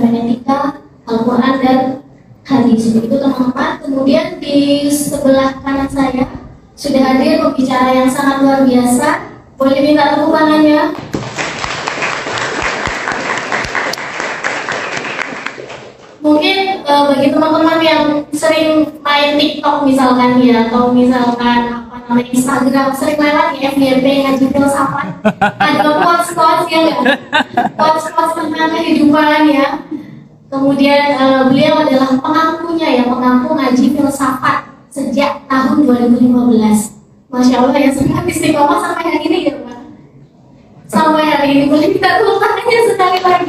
hermeneutika, Al-Quran dan hadis. Itu teman-teman. Kemudian di sebelah kanan saya sudah hadir pembicara yang sangat luar biasa. Boleh minta tepuk tangannya? Mungkin bagi teman-teman yang sering main TikTok misalkan ya, atau misalkan Instagram, sering lewat ya FYP ngaji filsafat, ada quotes-quotes ya nggak? Quotes-quotes tentang kehidupan ya. Kemudian beliau adalah pengampunya ya, pengampu ngaji filsafat sejak tahun 2015. Masya Allah ya, sangat istiqomah sampai hari ini ya Pak. Sampai hari ini, boleh kita tepuk tangannya sekali lagi.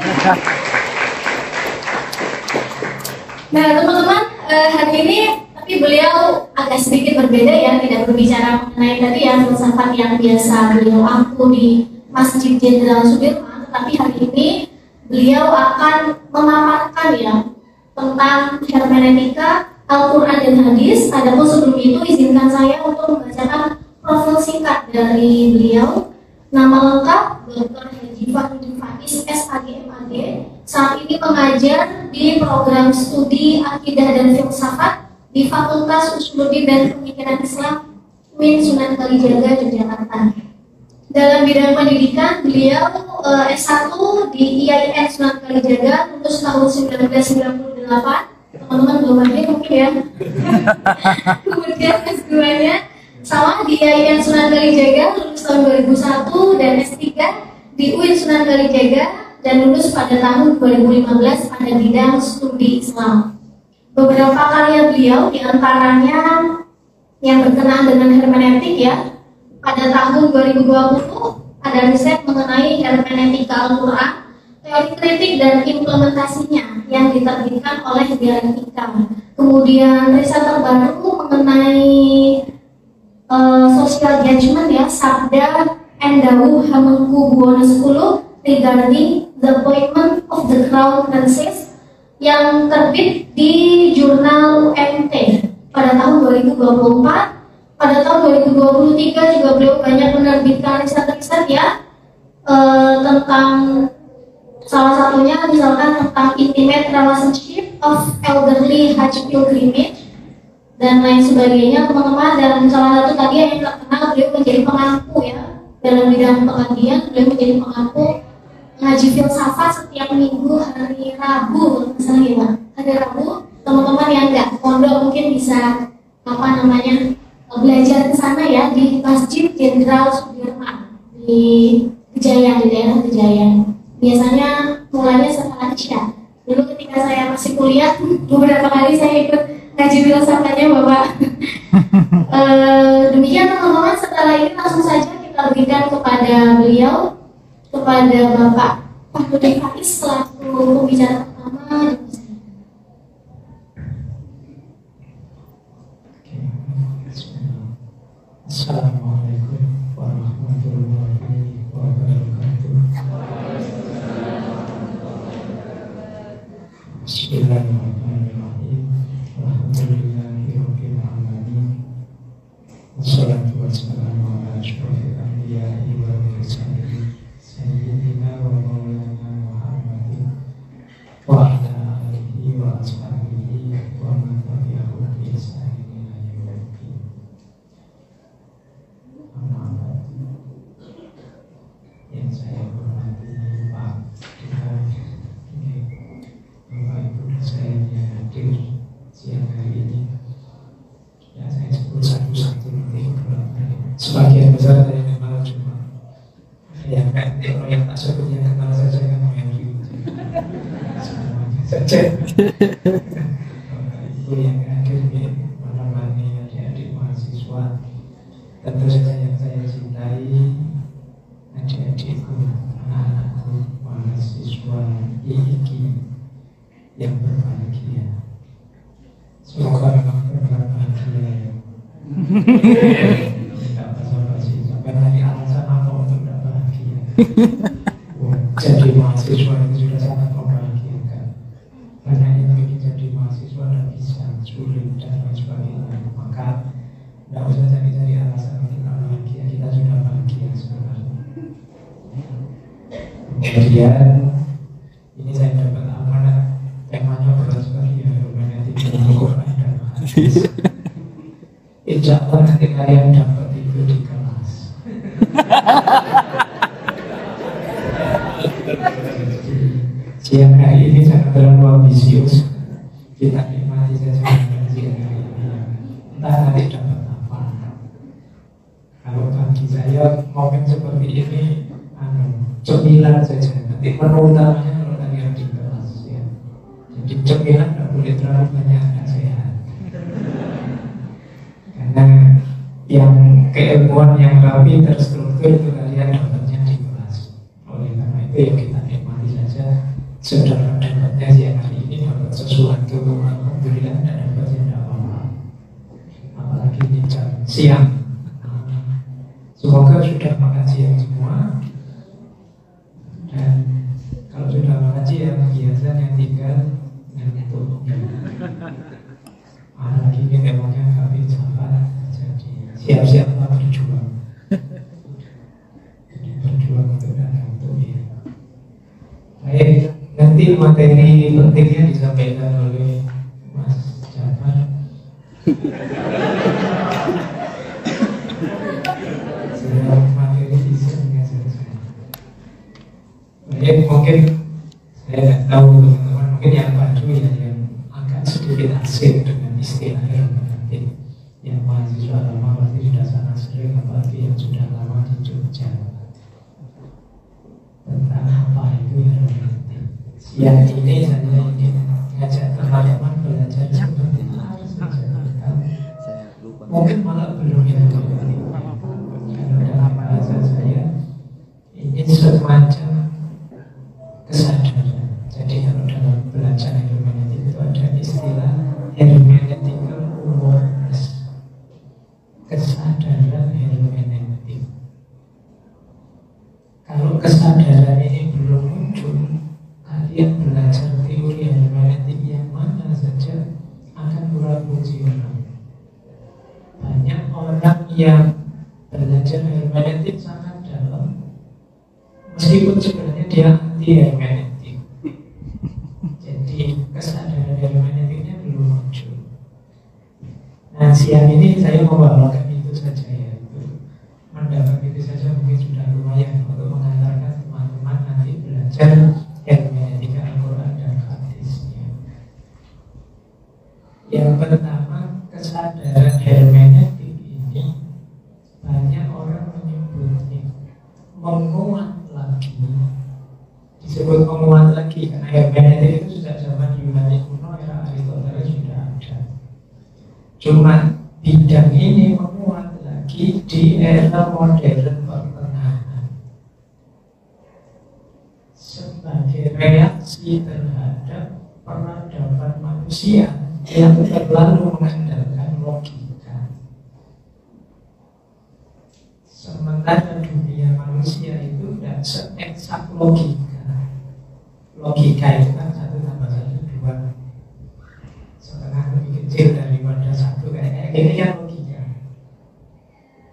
Nah teman-teman, hari ini tapi beliau agak sedikit berbeda ya, tidak berbicara mengenai tadi ya filsafat yang biasa beliau ampu di Masjid Jenderal Sudirman, tetapi hari ini beliau akan memaparkan ya tentang hermeneutika, Al-Quran dan hadis. Adapun sebelum itu izinkan saya untuk membacakan profil singkat dari beliau. Nama lengkap Dr. Haji Fahrudin Faiz, SAG MAG. Saat ini mengajar di program studi Akidah dan Filsafat di Fakultas Usuluddin dan Pemikiran Islam UIN Sunan Kalijaga, Yogyakarta. Dalam bidang pendidikan, beliau S1 di IAIN Sunan Kalijaga, lulus tahun 1998. Teman-teman belum ada mungkin ya. Kemudian S2-nya sama di IAIN Sunan Kalijaga, lulus tahun 2001, dan S3 di UIN Sunan Kalijaga dan lulus pada tahun 2015 pada bidang studi Islam. Beberapa karya beliau diantaranya yang berkenaan dengan hermeneutik ya. Pada tahun 2020 ada riset mengenai hermeneutika Al-Quran, teori kritik dan implementasinya yang diterbitkan oleh Dialektika. Kemudian riset terbaru mengenai social judgment ya, Sabda Endawu Hamengkubuwono 10 regarding the appointment of the Crown Princess yang terbit di jurnal UMT pada tahun 2024. Pada tahun 2023 juga beliau banyak menerbitkan riset-riset ya tentang salah satunya misalkan tentang intimate relationship of elderly Hajj pilgrimage dan lain sebagainya teman-teman. Dan salah satu tadi yang terkenal beliau menjadi pengampu ya dalam bidang pengajian. Beliau menjadi pengampu ngaji filsafat setiap minggu hari Rabu misalnya ya. Hari Rabu teman-teman yang nggak pondok mungkin bisa belajar ke sana ya di Masjid Jenderal Sudirman di Kejayan, di daerah Kejayan. Biasanya mulainya setelah Isya. Dulu ketika saya masih kuliah beberapa kali saya ikut ngaji filsafatnya Bapak. Demikian teman-teman, setelah ini langsung saja kita berikan kepada beliau, kepada Bapak Fahrudin Faiz selaku pembicara pertama. Assalamualaikum warahmatullahi wabarakatuh. Bismillahirrahmanirrahim. Alhamdulillahirabbil alamin. Wassalatu wassalamu ala asyrofil anbiya'i wal mursalin sayyidina wa maulana Muhammadin wa ala alihi wa ashabihi wa man tabi'ahum bi ihsanin ila yaumil yang saya hormati Pak Dekan, Bapak Ibu dosen yang hadir siang hari ini. Ya saya sebut satu-satu nanti sebagian besar saya kenal cuma yang kan yang tak sebutnya kenal saja kan yang semuanya saja. Bapak Ibu yang hadir menemani adik-adik mahasiswa, tentu saja yang saya cintai, adik-adikku, anak-anakku, mahasiswa IIKI yang berbahagia. Semoga memang berbahagia ya. Tidak basa-basi, sampai tadi alasan apa untuk tidak bahagia. Jadi mahasiswa itu sudah sangat membahagiakan. Karena yang ingin jadi mahasiswa tidak bisa, sulit dan lain sebagainya. Maka tidak usah cari-cari alasan untuk tidak bahagia, kita sudah bahagia sebenarnya. Kemudian ini saya dapat amanat Insya Allah nanti kalian dapat itu di kelas. Siang hari ini jangan terlalu ambisius, kita nikmati saja siang hari ini. Entah nanti dapat apa. Kalau bagi saya momen seperti ini, cemilan saja. Nanti menu utamanya kalau kalian di kelas ya. Jadi cemilan tidak boleh terlalu banyak, tidak sehat. Karena yang keilmuan yang rapi terstruktur itu kalian dapatnya di kelas. Oleh karena itu ya kita nikmati saja. Saudara dapatnya siang hari ini dapat sesuatu, alhamdulillah, tidak dapatnya tidak apa-apa. Apalagi ini jam siang. Semoga sudah makan siang semua. Dan kalau sudah makan siang, biasanya tinggal ngantuk. Apalagi ini memangnya habis sabar, jadi siap-siap berjuang. Jadi berjuang untuk tidak ngantuk ya. Baik. Nanti materi pentingnya disampaikan oleh Mas Jafar. Sebelum materi isinya selesai. Baik, mungkin saya tidak tahu teman-teman, mungkin yang baru ya yang agak sedikit asing dengan istilah hermeneutik. Yang mahasiswa lama pasti sudah sangat sering, apalagi yang sudah lama di Jogja. Tentang apa itu hermeneutik. Yang ini saya ingin mengajak teman-teman belajar seperti mungkin malah belum yang terbalik. Kalau dalam bahasa saya ini semacam kesadaran. Jadi kalau dalam belajar hermeneutik itu ada istilah hermeneutical awareness, kesadaran hermeneutik. Kalau kesadaran ini belum muncul, kalian belajar teori hermeneutik yang mana saja akan kurang fungsional. Banyak orang yang belajar hermeneutik sangat dalam, meskipun sebenarnya dia anti hermeneutik. Jadi kesadaran hermeneutiknya belum muncul. Nah, siang ini saya membawakan itu saja ya, itu mendapat itu saja mungkin sudah lumayan untuk mengantarkan teman-teman nanti belajar hermeneutika Al-Quran dan hadisnya. Yang pertama, kesadaran hermeneutik ini banyak orang menyebutnya menguat lagi. Disebut menguat lagi karena hermeneutik itu sudah zaman Yunani kuno, era Aristoteles sudah ada. Cuma bidang ini menguat lagi di era modern pertengahan sebagai reaksi terhadap peradaban manusia yang terlalu mengandalkan logika. Sementara dunia manusia itu tidak se-eksak logika. Logika itu kan 1 tambah 1 2, setengah lebih kecil daripada 1, kayak gini kan logika.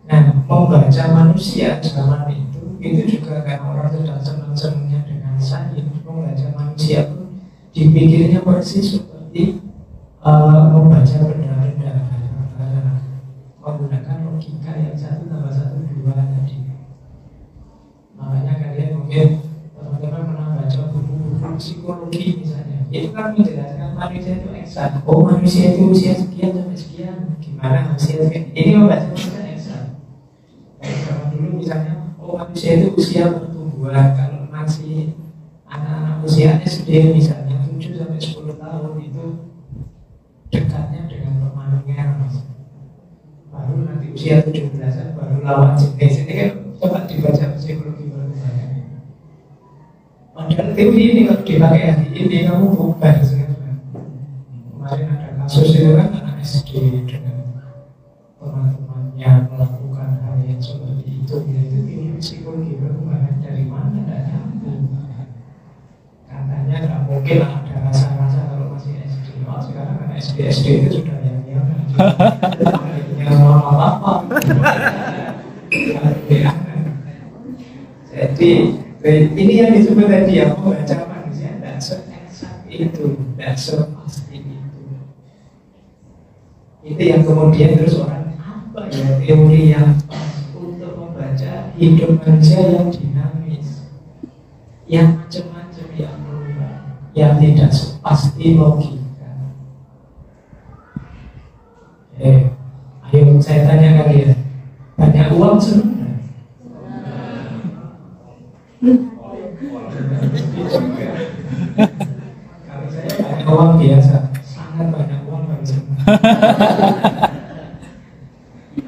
Nah, membaca manusia zaman itu juga kan orang sedang senang-senangnya dengan sains. Membaca manusia pun dipikirnya persis seperti membaca benda-benda, menggunakan logika yang 1 tambah 1 2 tadi. Makanya kalian mungkin teman-teman pernah baca buku-buku psikologi misalnya, itu kan menjelaskan manusia itu eksak. Oh, manusia itu usia sekian sampai sekian, gimana usia sekian. Ini membaca manusia eksak. Kayak zaman dulu misalnya, oh manusia itu usia pertumbuhan, kalau masih anak-anak usianya sedih misalnya 7 sampai 10 tahun itu dekatnya dengan permanen. Baru nanti usia 17-an baru lawan jenis. Ini kan coba dibaca psikologi perkembangan. Padahal teori ini kalau dipakai hari ini kamu bubar sekarang. Kemarin ada kasus itu kan anak SD dengan teman-temannya melakukan hal yang seperti itu. Itu teori psikologi perkembangan dari mana? Tidak nyambung. Katanya nggak mungkin ada rasa-rasa kalau masih SD. Oh, sekarang anak SD itu sudah yang apa-apa. Jadi ini yang disebut tadi ya, membaca manusia tidak se-eksak itu, tidak se-pasti itu. Itu yang kemudian terus orang apa ya teori yang pas untuk membaca hidup manusia yang dinamis, yang macam-macam, yang berubah, yang tidak pasti logika. Ayo saya tanya kalian, banyak uang senang nggak? Kalau saya banyak uang biasa, sangat banyak uang baru senang.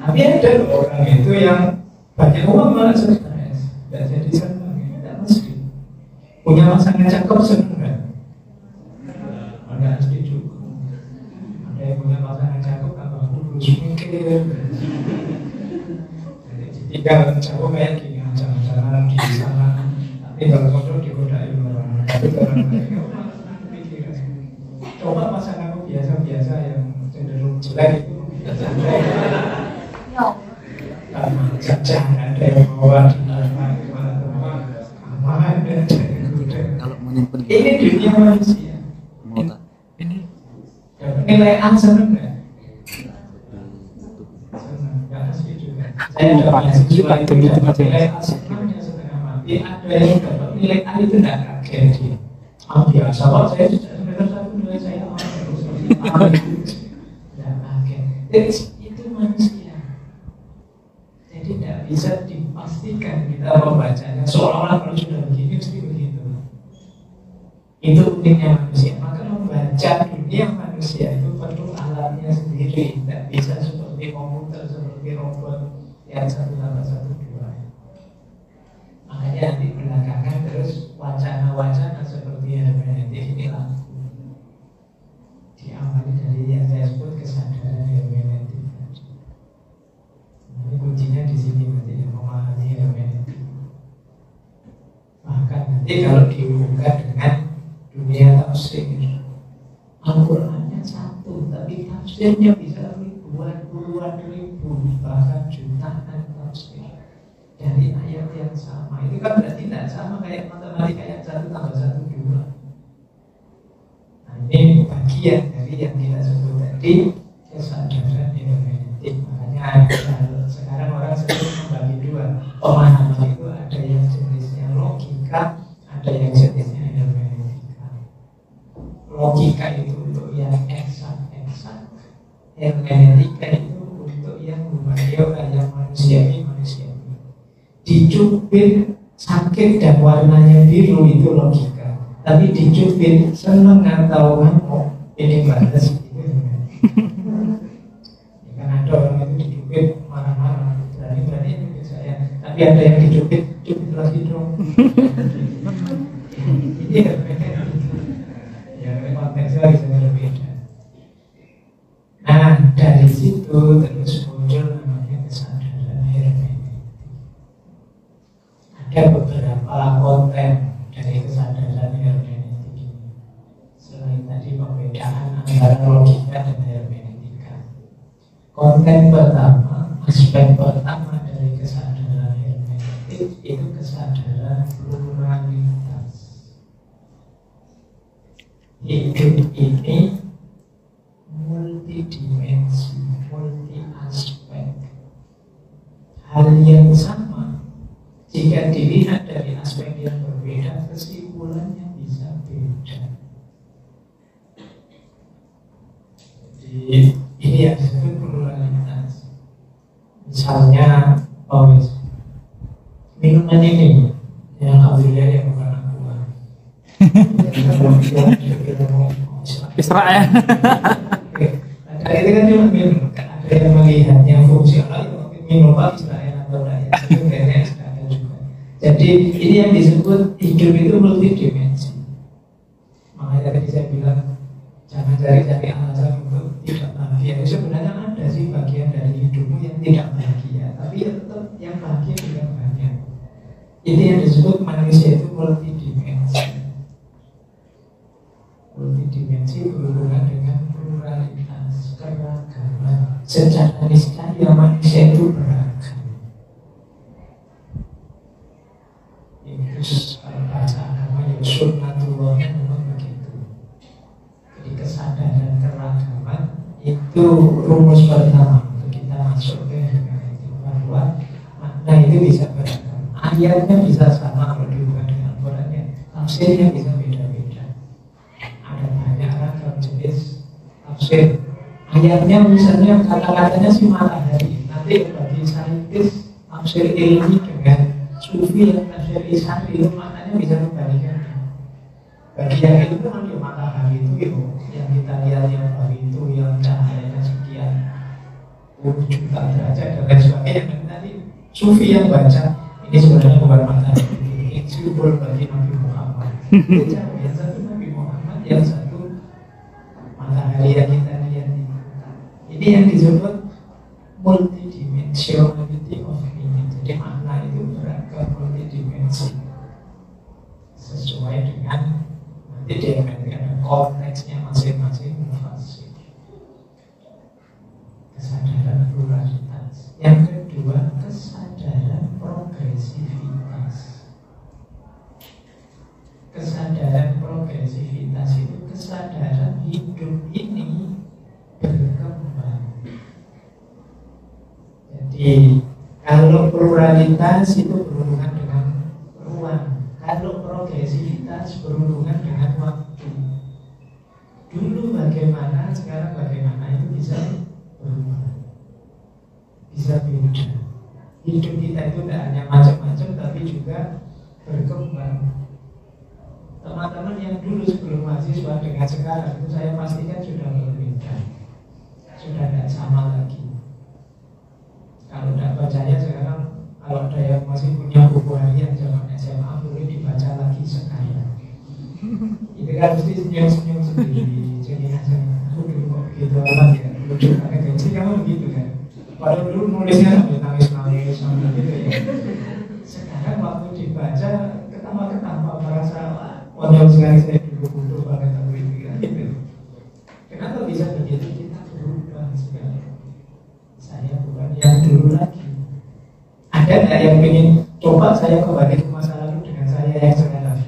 Tapi ada orang itu yang banyak uang malah stres, nggak jadi senang, tidak mesti. Punya pasangan cakep senang nggak? Nggak mesti juga. Ada yang punya pasangan cakep tambah kurus mikir. Jadi ditinggal cakep kayak gini, jalan-jalan di sana. Tapi kalau kodok dikodain orang. Tapi orang lain coba pasanganmu biasa-biasa yang cenderung jelek itu jangan ada yang bawa kalau menyimpan ini dunia manusia. Ini nilai A seneng nggak? Seneng, nggak mesti juga. Saya dapat mahasiswa itu dapat nilai A senangnya setengah mati. Ada yang dapat nilai A itu nggak kaget dia. Biasa kok saya tidak semester 1 nilai saya A terus nggak kaget. Jadi itu manusia. Jadi tidak bisa dipastikan kita membacanya seolah-olah kalau sudah begini mesti begitu. Itu uniknya manusia. Maka membaca dunia manusia itu perlu alatnya sendiri. Tidak bisa seperti komputer, seperti robot yang 1+1 2. Makanya nanti belakangan terus wacana-wacana seperti hermeneutik ini laku. Diambil dari yang saya sebut kesadaran hermeneutik. Ini kuncinya di sini berarti memahami hermeneutik. Bahkan nanti kalau dihubungkan dengan dunia tafsir, Al-Qurannya satu, tapi tafsirnya bisa ribuan, puluhan ribu, bahkan jutaan tafsir dari ayat yang sama. Itu kan berarti tidak sama kayak matematika yang 1+1 2. Nah, ini bagian dari yang kita sebut tadi kesadaran hermeneutik. Makanya sekarang orang sebut membagi dua pemahaman itu, ada yang jenisnya logika, ada yang jenisnya hermeneutika. Logika itu untuk yang eksak-eksak, hermeneutika itu untuk yang humaniora, yang manusiawi. Dicubit sakit dan warnanya biru itu logika, tapi dicubit seneng atau ngamuk ini batas itu. Ya kan ada orang itu dicubit marah-marah, berani itu saya, tapi ada yang dicubit lagi dong. Ini ya konteksnya bisa berbeda. Nah dari situ terus muncul namanya kesadaran hermeneutik. Ada beberapa konten dari kesadaran hermeneutik ini. Selain tadi pembedaan antara logika dan hermeneutika, konten pertama, aspek pertama dari kesadaran hermeneutik itu kesadaran pluralitas. Hidup ini multidimensi, multi aspek. Hal yang sama jika dilihat dari aspek yang berbeda, kesimpulannya bisa beda. Jadi ini yang disebut pluralitas. Misalnya, minuman ini yang alhamdulillah yang bukan aqua. Israel. Ada itu kan cuma minum, ada yang melihatnya fungsional, minum apa Israel atau rakyat itu kayaknya Israel juga. Jadi ini yang disebut hidup itu multidimensi. Makanya tadi saya bilang jangan cari alasan untuk tidak bahagia. Itu sebenarnya ada sih bagian dari hidupmu yang tidak bahagia, tapi ya tetap yang bahagia juga banyak. Ini yang disebut manusia itu multidimensi. Multidimensi berhubungan dengan pluralitas, keragaman. Secara niscaya manusia itu beragam. Itu bahasa agama yang sunnatullahnya memang begitu. Jadi kesadaran keragaman itu Itu rumus pertama untuk kita masuk ke dunia itu, bahwa makna itu bisa beragam. Ayatnya bisa sama kalau diubah dengan Al-Quran, tafsirnya bisa beda-beda. Ada banyak ragam jenis tafsir. Ayatnya misalnya kata-katanya si matahari, nanti bagi saintis tafsir ilmi dengan sufi yang tafsir isari itu maknanya bisa berbalikan. Bagi yang itu kan ya matahari itu yang kita lihat yang hari itu yang cahayanya sekian puluh juta derajat dan lain sebagainya. Nanti sufi yang baca ini sebenarnya bukan matahari, ini simbol bagi Nabi Muhammad. Yang satu Nabi Muhammad, yang satu matahari yang kita lihat ini. Ini yang disebut multidimensionality of meaning. Jadi makna itu beragam multidimensi sesuai dengan nanti dengan konteksnya masing-masing fasih. Kesadaran pluralitas. Yang kedua, kesadaran progresivitas. Kesadaran progresivitas itu kesadaran hidup ini berkembang. Jadi kalau pluralitas itu berhubungan dengan ruang, kalau progresivitas berhubungan dengan waktu. Dulu bagaimana, sekarang bagaimana, itu bisa berubah, bisa beda. Hidup kita itu tidak hanya macam-macam, tapi juga berkembang. Teman-teman yang dulu sebelum mahasiswa dengan sekarang itu saya pastikan sudah berbeda, sudah tidak sama lagi. Kalau tidak percaya sekarang, kalau ada yang masih punya buku harian zaman SMA boleh dibaca lagi sekarang. Itu kan mesti senyum-senyum sendiri. Jadi aku dulu kok begitu amat ya, lucu pakai gengsi kamu begitu kan. Padahal dulu nulisnya sambil nangis-nangis sambil gitu ya. Sekarang waktu dibaca ketawa-ketawa merasa konyol sekali saya dulu butuh banget aku itu kan gitu. Kenapa bisa begitu? Kita berubah sekali. Saya bukan yang dulu lagi. Ada nggak yang ingin coba saya kembali ke masa lalu dengan saya yang sekarang?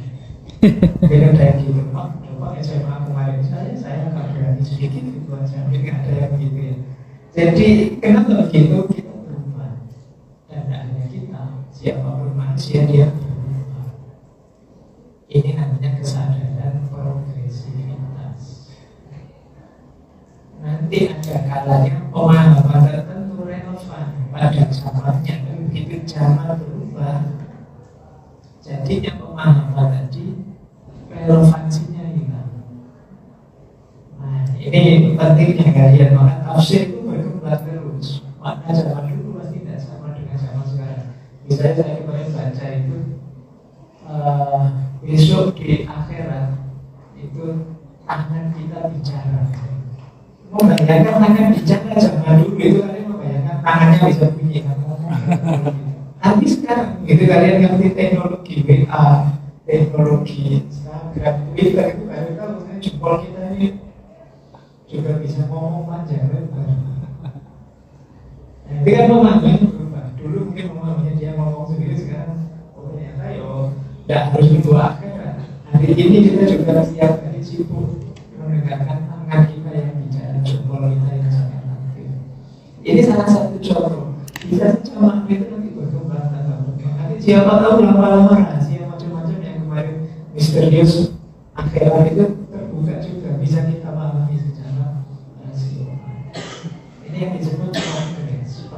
Beda kayak gitu. Oh, coba SMA kemarin saya agak berani sedikit itu aja. Nggak ada yang begitu ya. Jadi kenapa begitu? Kita berubah. Dan tidak hanya kita, siapapun manusia dia berubah. Ini namanya kesadaran progresivitas. Nanti ada kalanya pemahaman tertentu relevan pada zamannya, tapi begitu zaman berubah, jadinya pemahaman tadi relevansinya hilang. Nah, ini pentingnya kalian, maka tafsir itu berkembang terus. Maka zaman dulu pasti tidak sama dengan zaman sekarang. Misalnya saya kemarin baca itu besok di akhirat itu tangan kita bicara. Membayangkan tangan bicara zaman dulu itu kalian membayangkan tangannya bisa bunyi kan? Tapi sekarang gitu kalian ngerti teknologi WA, teknologi Instagram, Twitter itu kalian tahu kan jempol kita ini juga bisa ngomong panjang lebar. Nah, itu kan pemahamannya berubah. Dulu mungkin pemahamannya dia ngomong sendiri, sekarang ternyata tidak harus itu akhirat. Hari ini kita juga setiap hari sibuk mendengarkan tangan kita yang bicara, jempol kita yang sangat aktif. Ini salah satu contoh. Bisa saja makna itu nanti berkembang nanti siapa tahu lama-lama rahasia macam-macam yang kemarin misterius akhirat itu terbuka juga, bisa kita pahami secara rasional. Ini yang disebut progres,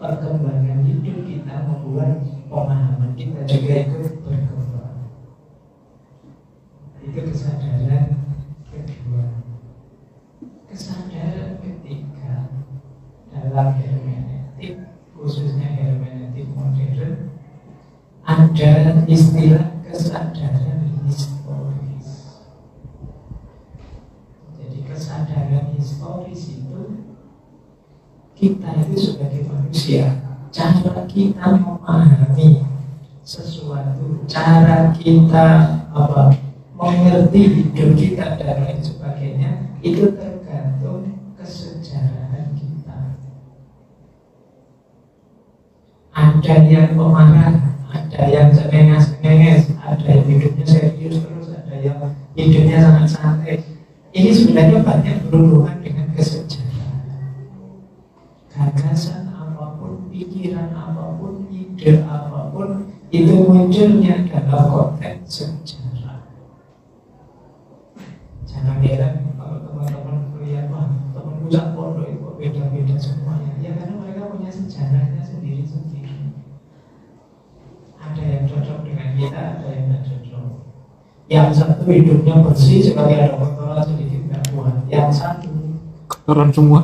perkembangan hidup kita membuat pemahaman kita juga ikut berkembang. Itu kesadaran kedua. Kesadaran ketiga dalam hermeneutik, khususnya hermeneutik modern, ada istilah kesadaran historis. Jadi kesadaran historis itu kita itu sebagai manusia, cara kita memahami sesuatu, cara kita mengerti hidup kita dan lain sebagainya, itu tergantung kesejarahan kita. Ada yang pemarah, ada yang cengenges, ada yang hidupnya serius terus, ada yang hidupnya sangat santai. Ini sebenarnya banyak berhubungan dengan kesejarahan. dalam konteks sejarah. Jangan heran kalau teman-teman melihat wah teman sak pondok itu beda-beda semuanya. Ya karena mereka punya sejarahnya sendiri-sendiri. Ada yang cocok dengan kita, ada yang tidak cocok. Yang satu hidupnya bersih sekali ada kotoran sedikit nggak kuat. Yang satu kotoran semua.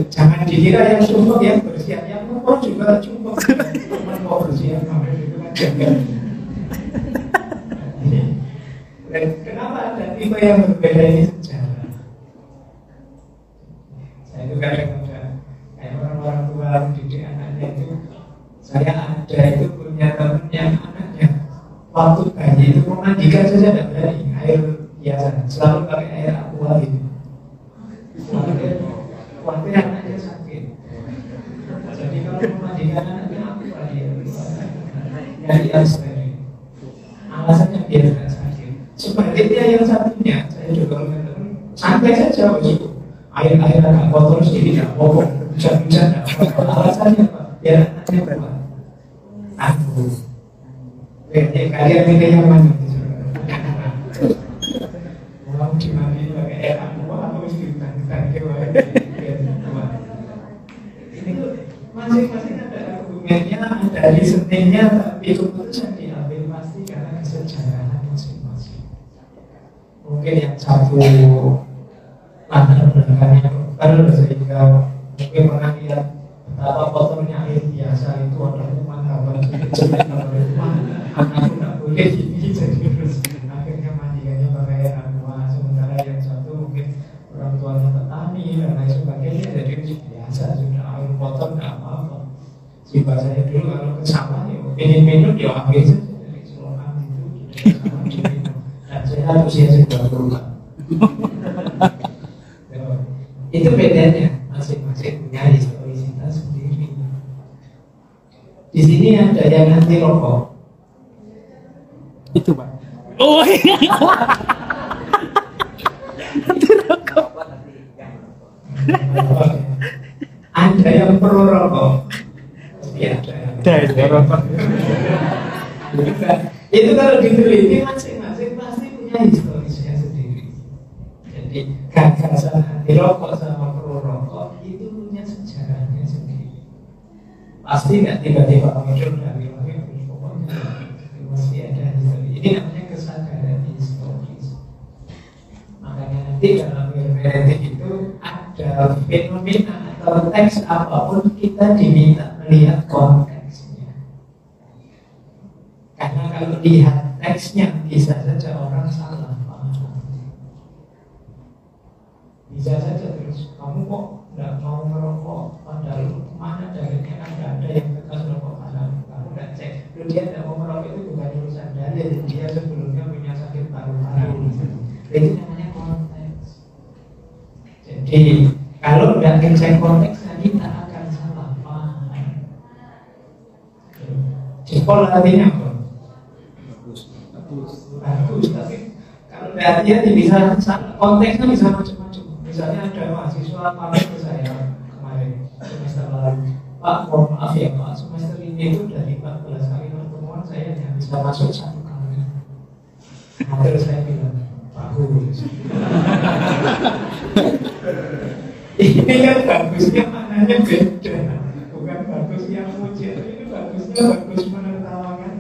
Jangan dikira yang sumpah yang bersih, yang kotor juga sumpah. Teman mau bersih yang sampai itu kan jangan. Kenapa ada tipe yang berbeda ini sejarah? Saya itu kadang-kadang kayak orang-orang tua didik anaknya itu, saya ada itu punya teman yang anaknya waktu bayi itu memandikan saja tidak berani, air biasa, selalu pakai air aqua gitu. Waktu anaknya sakit, jadi kalau memandikan anaknya aqua dia, jadi harus steril. Alasannya biar tidak sakit. Sebaliknya yang satunya, saya juga mengatakan santai saja begitu. Air-air agak kotor sedikit tidak apa-apa, hujan-hujan tidak apa-apa. Alasannya apa? Biar anaknya kuat. Aku kalian pilih yang mana? Mau dimandi pakai air aqua atau istirahat ini tuh masing-masing ada argumennya, ada reasoningnya, tapi keputusan diambil pasti karena kesejarahan masing-masing. Mungkin yang satu latar belakangnya dokter sehingga mungkin pernah lihat betapa kotornya air biasa itu ada kuman kabar jelek kalau rumah aku nggak boleh gini jadi terus akhirnya mandikannya pakai air aqua. Sementara yang satu mungkin orang tuanya petani dan lain sebagainya jadi biasa sudah air kotor nggak apa-apa. Jika saya dulu kalau ke sawah ya ingin minum ya ambil saja dari selokan itu di sawah diminum dan saya usia 90. Itu bedanya, masing-masing punya historisitas sendiri. Di sini ada yang anti rokok. Itu Pak. Oh iya. Anti rokok. Ada yang pro rokok. Ya, ada rokok. Itu kalau diteliti masing-masing pasti punya historisnya sendiri. Jadi gagasan anti rokok sama pro rokok itu punya sejarahnya sendiri. Pasti nggak tiba-tiba muncul dari lahir terus pokoknya masih ada histori. Ini namanya kesadaran historis. Makanya nanti dalam hermeneutik itu ada fenomena atau teks apapun kita diminta melihat konteksnya. Karena kalau lihat teksnya bisa saja orang salah paham. Bisa saja terus kamu kok nggak mau merokok padahal mana dalilnya ada yang bekas rokok haram. Kamu nggak cek, lu dia nggak mau merokok itu bukan urusan dalil, dia sebelumnya punya sakit paru-paru. Itu namanya konteks. Jadi kalau nggak ngecek konteksnya kita akan salah paham. Jempol artinya apa? Bagus, tapi kalau hati-hati bisa konteksnya bisa macam-macam. Misalnya ada mahasiswa pamit ke saya kemarin semester lalu, Pak mohon maaf ya Pak, semester ini itu dari 14 kali pertemuan saya hanya bisa masuk 1 kali. Nah, terus saya bilang, bagus. Ini kan bagusnya maknanya beda, bukan bagus yang muji, ini bagusnya bagus menertawakan.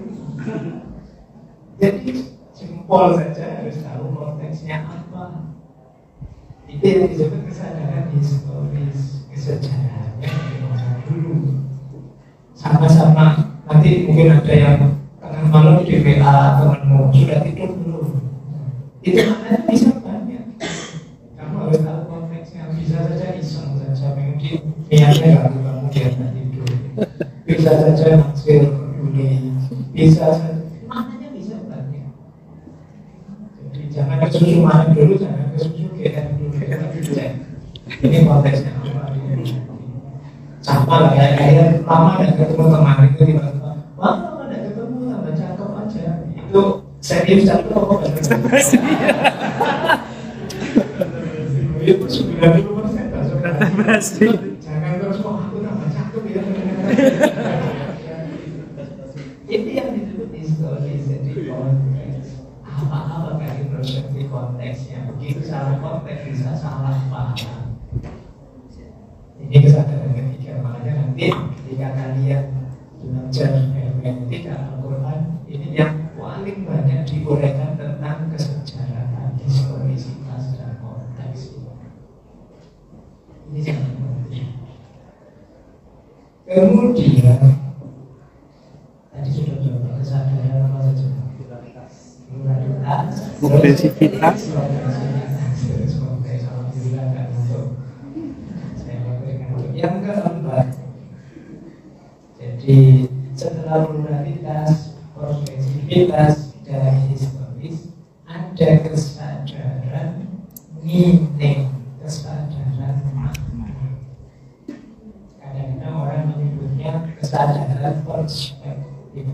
Jadi jempol saja harus tahu konteksnya apa. Itu yang disebut kesadaran historis, kesejarahannya orang dulu. Sama-sama nanti mungkin ada yang tengah malam di WA temanmu sudah tidur belum? Itu maknanya bisa banyak. Kamu harus tahu konteksnya. Bisa saja iseng saja mungkin niatnya nggak kamu dia nggak tidur. Bisa saja naksir peduli. Bisa saja maknanya bisa banyak. Jadi jangan kesusu main dulu, jangan kesusu GM dulu. Ini konteksnya apa? Sama lah kayak lama dan ketemu kemarin itu tiba-tiba, wah lama dan ketemu tambah cakep aja. Itu serius cakep apa benar? Itu 90% lah. Jangan terus kok aku tambah cakep ya. Ini yang disebut historis, jadi konteks. Apa-apa dari persepsi konteksnya. Begitu salah konteks bisa salah paham. Ini kesadaran ketiga. Makanya nanti ketika kalian belajar hermeneutika Al-Quran, ini yang paling banyak diuraikan tentang kesejarahan, historisitas dan konteks. Ini sangat penting. Kemudian tadi sudah coba kesadaran apa saja? Pluralitas, Kompleksitas. terus konteks. Alhamdulillah nggak masuk. Saya memberikan yang keempat. Jadi setelah pluralitas, kompleksitas dan historis, ada kesadaran meaning, kesadaran makna. Kadang-kadang orang menyebutnya kesadaran perspektif.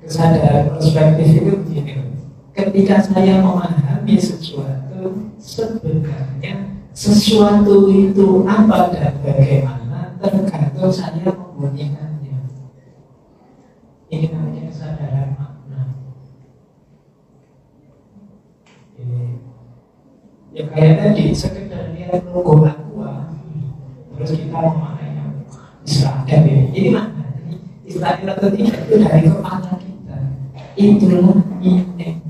Kesadaran perspektif itu begini, ketika saya memahami sesuatu, sebenarnya sesuatu itu apa dan bagaimana tergantung saya membunyikannya. Ini namanya kesadaran makna. Ya kayak tadi, sekedar lihat logo Aqua, terus kita memaknainya Israel ini makna. Israel atau tidak itu dari kepala kita. Itulah meaning.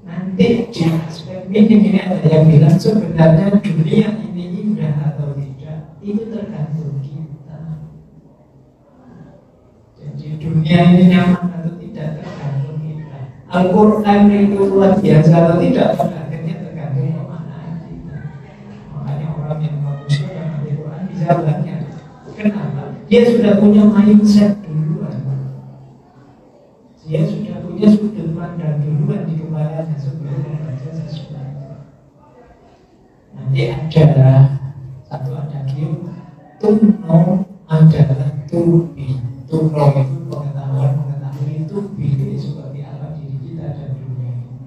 Nanti di aspek meaning ini ada yang bilang sebenarnya dunia ini indah atau tidak, itu tergantung kita. Jadi dunia ini nyaman atau tidak tergantung kita. Al-Quran itu luar biasa atau tidak, akhirnya tergantung pemaknaan kita. Makanya orang yang bagus dengan Al-Quran bisa banyak. Kenapa? Dia sudah punya mindset duluan. Dia sudah punya sudut pandang duluan di kepalanya sebelum membaca sesuatu. Nanti ada satu adagium, to know adalah to be. To know itu pengetahuan, mengetahui, to be itu seperti apa diri kita dan dunia ini.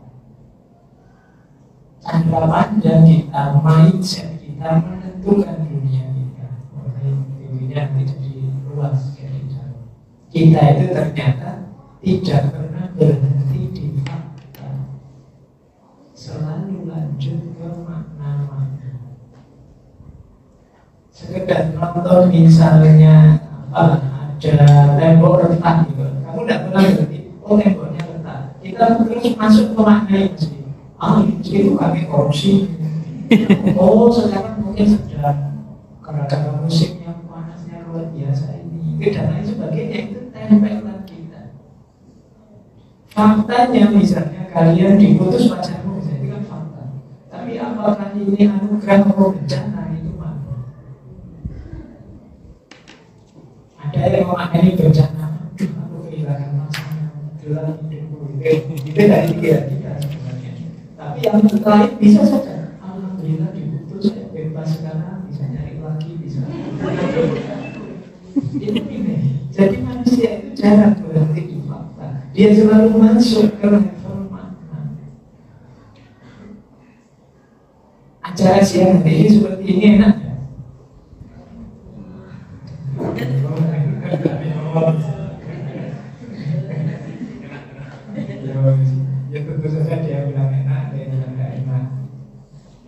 Candra pandang kita, mindset kita menentukan dunia kita. Makanya teorinya nanti jadi luas jadi jauh. Kita itu ternyata tidak pernah berhenti di fakta, selalu lanjut ke makna-makna. Sekedar nonton misalnya apa, ada tembok retak gitu, kamu tidak pernah berhenti, oh temboknya retak, kita terus masuk ke makna itu. Itu kami korupsi. Oh sekarang mungkin sedang gara-gara musik yang panasnya luar biasa ini, dan lain sebagainya, itu tempelan kita. Faktanya misalnya kalian diputus pacarmu, itu kan fakta. Tapi apakah ini anugerah atau bencana, itu mana? Ada yang memaknai bencana, aku kehilangan pasangan dalam hidupku, itu dari pikiran kita sebenarnya. Tapi yang lain bisa saja, alhamdulillah diputus, saya bebas sekarang, bisa nyari lagi, bisa. Ini. Jadi manusia itu jarang berhenti di fakta. Dia selalu masuk ke level makna. Acara siang hari ini seperti ini enak ya? Ya tentu saja dia bilang enak, ada yang bilang tidak enak.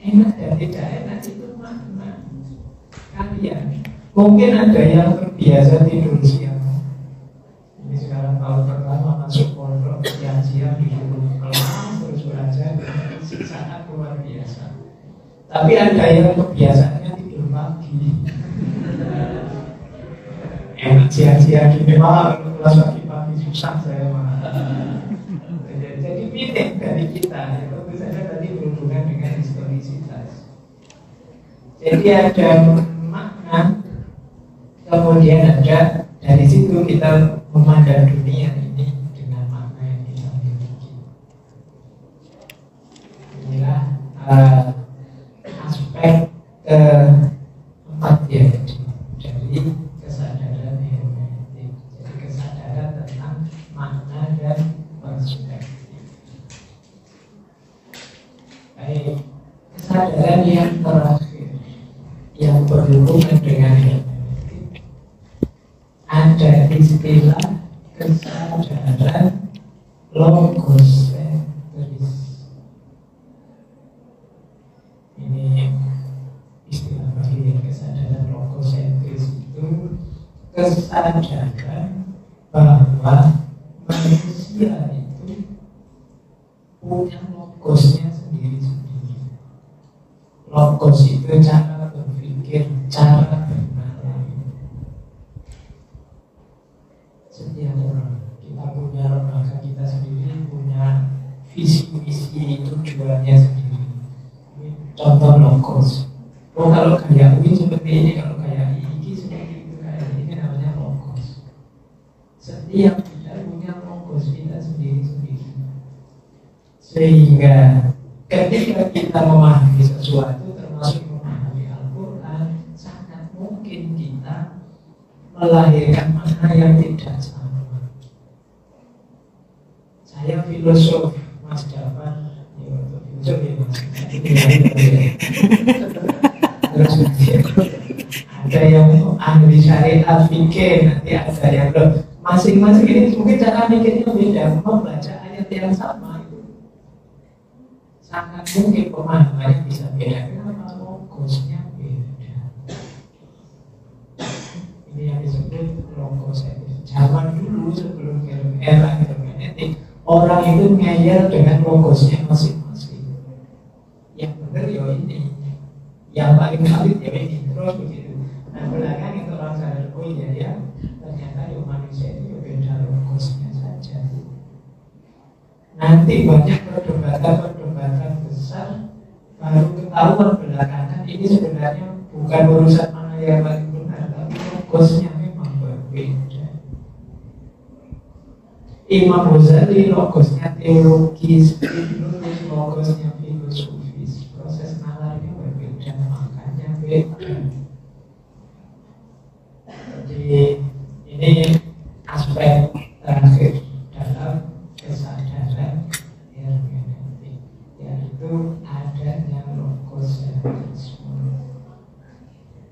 Enak dan tidak enak itu makna. Kalian mungkin ada yang terbiasa tidur siang. Ini sekarang tahun pertama masuk pondok, siang-siang disuruh kelas terus belajar, sangat luar biasa. Tapi ada yang kebiasaannya tidur pagi. Enak siang-siang gini, malah kelas pagi-pagi susah saya malah. Jadi meaning dari kita, ya tentu saja tadi berhubungan dengan historisitas. Jadi ada makna, kemudian ada dari situ kita memandang dunia ini dengan makna yang kita miliki. Inilah aspek keempat ya, dari kesadaran hermeneutik. Jadi kesadaran tentang makna dan perspektif. Baik, kesadaran yang terakhir yang berhubungan dengan hermeneutik ada istilah kesadaran logosentris. Ini istilah bagi kesadaran logosentris itu kesadaran bahwa manusia itu punya logosnya sendiri-sendiri. Logos itu cara berpikir, cara bernalar. Setiap orang, kita punya lembaga kita sendiri, punya visi misi tujuannya sendiri. Ini contoh logos. Oh, kalau kayak ini seperti ini, kalau kayak ini seperti itu, kayak ini namanya logos. Setiap kita punya logos kita sendiri-sendiri. Sehingga ketika kita memahami sesuatu, termasuk memahami Al-Quran, sangat mungkin kita melahirkan makna yang tidak sama. Saya filosof, Mas Jafar, ya untuk filosof ya Mas. Terus ada yang ahli syariat fikih, nanti ada yang masing-masing ini mungkin cara mikirnya beda, membaca ayat yang sama itu sangat mungkin pemahamannya bisa beda. Kenapa? Logosnya beda. Ini yang disebut logosentris. Zaman dulu sebelum era hermeneutik, orang itu ngeyel dengan logosnya masing-masing. Yang benar ya ini, yang paling valid ya ini, terus begitu. Nah belakang itu orang sadar, oh iya ya, ternyata ya manusia itu beda logosnya saja. Nanti banyak perdebatan besar, baru ketahuan belakangan ini sebenarnya bukan urusan mana yang paling benar, tapi logosnya memang berbeda. Imam Ghazali logosnya teologis, logosnya filosofis, proses nalarnya berbeda, makanya beda. Jadi ini aspek terakhir dalam kesadaran hermeneutik, yaitu adanya logosentrisme.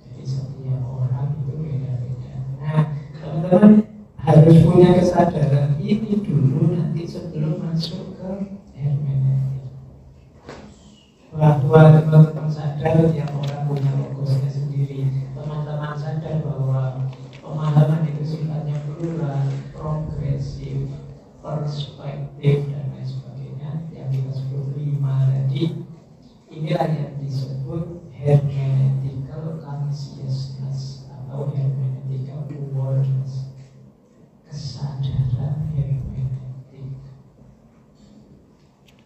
Jadi setiap orang itu beda-beda. Nah, teman-teman harus punya kesadaran ini dulu nanti sebelum masuk ke hermeneutik. Bahwa teman-teman sadar tiap orang punya logosnya sendiri. Teman-teman sadar bahwa pemahaman itu sifatnya plural, progresif, perspektif dan lain sebagainya, yang kita sebut 5 tadi. Inilah yang disebut hermeneutical consciousness atau hermeneutical awareness, kesadaran hermeneutik.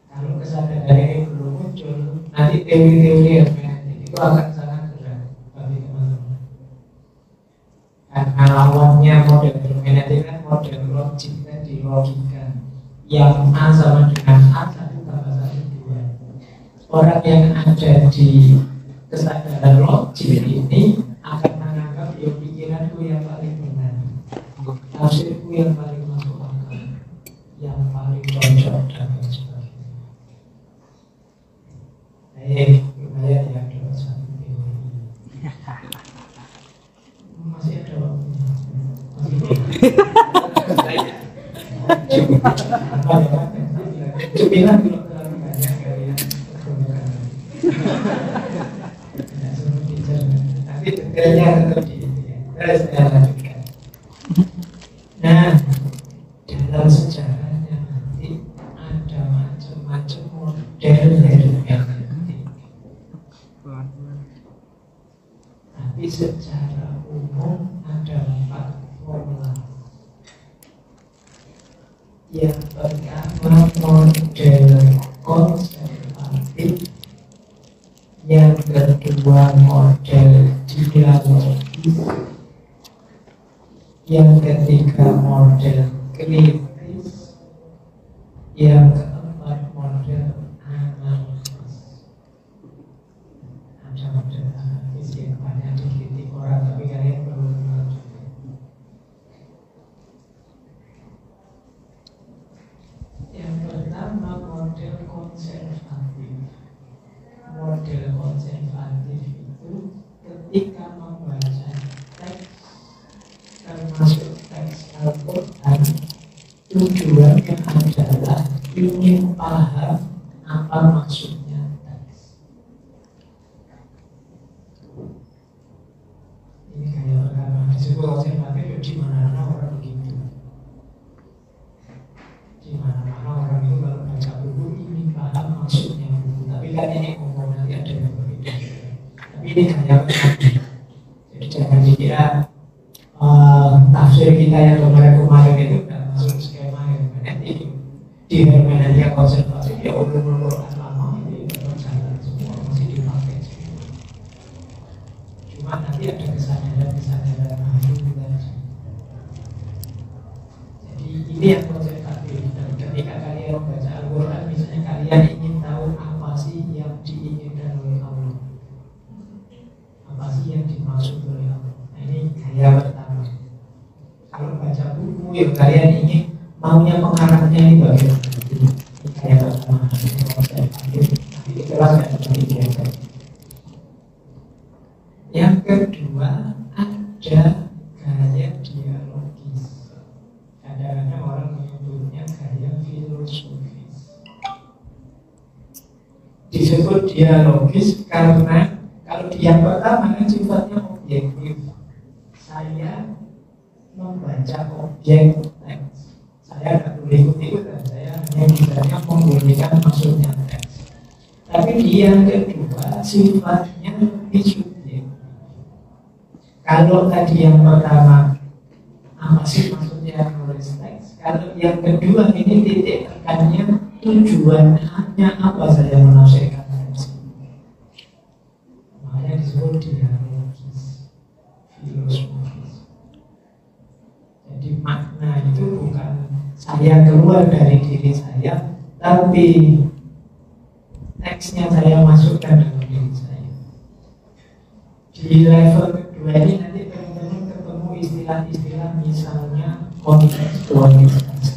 Kalau kesadaran ini belum muncul, nanti teori-teori hermeneutik itu akan sangat berat bagi teman-teman. Karena lawannya model hermeneutik kan model logik tadi, logika. Yang A sama dengan A, 1 tambah 1 2. Orang yang ada di kesadaran logik ini akan menganggap ya pikiranku yang paling benar, tafsirku yang paling masuk akal, yang paling cocok dan lain sebagainya. Lumayan ya ada satu teori. Masih ada waktunya. Cemilan kalau terlalu banyak kalian tapi detailnya tetap di terus saya lanjutkan. Nah, dalam sejarahnya nanti ada macam-macam model hermeneutik. Tapi secara umum ada 4 formula. Yang pertama model konservatif, yang kedua model dialogis, yang ketiga model kritis, yang keempat model analisis. Ada model analisis yang banyak dikritik orang, tapi kalian perlu kenal juga. Yang pertama model konservatif. Model konservatif itu ketika membaca teks termasuk Al-Quran tujuannya adalah ingin paham apa maksudnya teks. Ini kayak perkara disebut konservatif di mana-mana orang begitu. Di mana-mana orang itu kalau baca buku ingin paham maksudnya buku, tapi kan ini ngomong nanti ada yang berbeda. Tapi ini kayak perkara. Jadi jangan dikira tafsir kita yang kemarin itu tidak masuk skema yang nanti di hermeneutika konservatif ya ulumul Quran lama ini jalan semua masih dipakai semua. Cuma nanti ada kesadaran baru kita. Jadi ini yang konservatif. Dan ketika kalian membaca Al-Quran, misalnya kalian ingin tahu apa sih yang diinginkan oleh Allah, apa sih yang dimaksud oleh Allah. Nah, ini gaya pertama. Kalau baca buku yang kalian ingin maunya pengarangnya ini bagaimana? Ini gaya pertama. Tapi di kelas nggak seperti biasa. Yang kedua ada gaya dialogis. Kadang-kadang orang menyebutnya gaya filosofis. Disebut dialogis karena kalau di yang pertama kan sifatnya objektif. Saya membaca objek teks. Saya tidak boleh ikut-ikutan. Saya hanya misalnya membunyikan maksudnya teks. Tapi di yang kedua sifatnya lebih subjektif. Kalau tadi yang pertama apa sih maksudnya menulis teks? Kalau yang kedua ini titik tekannya tujuannya apa saya menafsirkan teks. Makanya disebut dialogis, filosofis. Jadi makna itu bukan saya keluar dari diri saya, tapi teksnya saya masukkan dalam diri saya. Di level kedua ini nanti teman-teman ketemu istilah-istilah misalnya kontekstualisasi.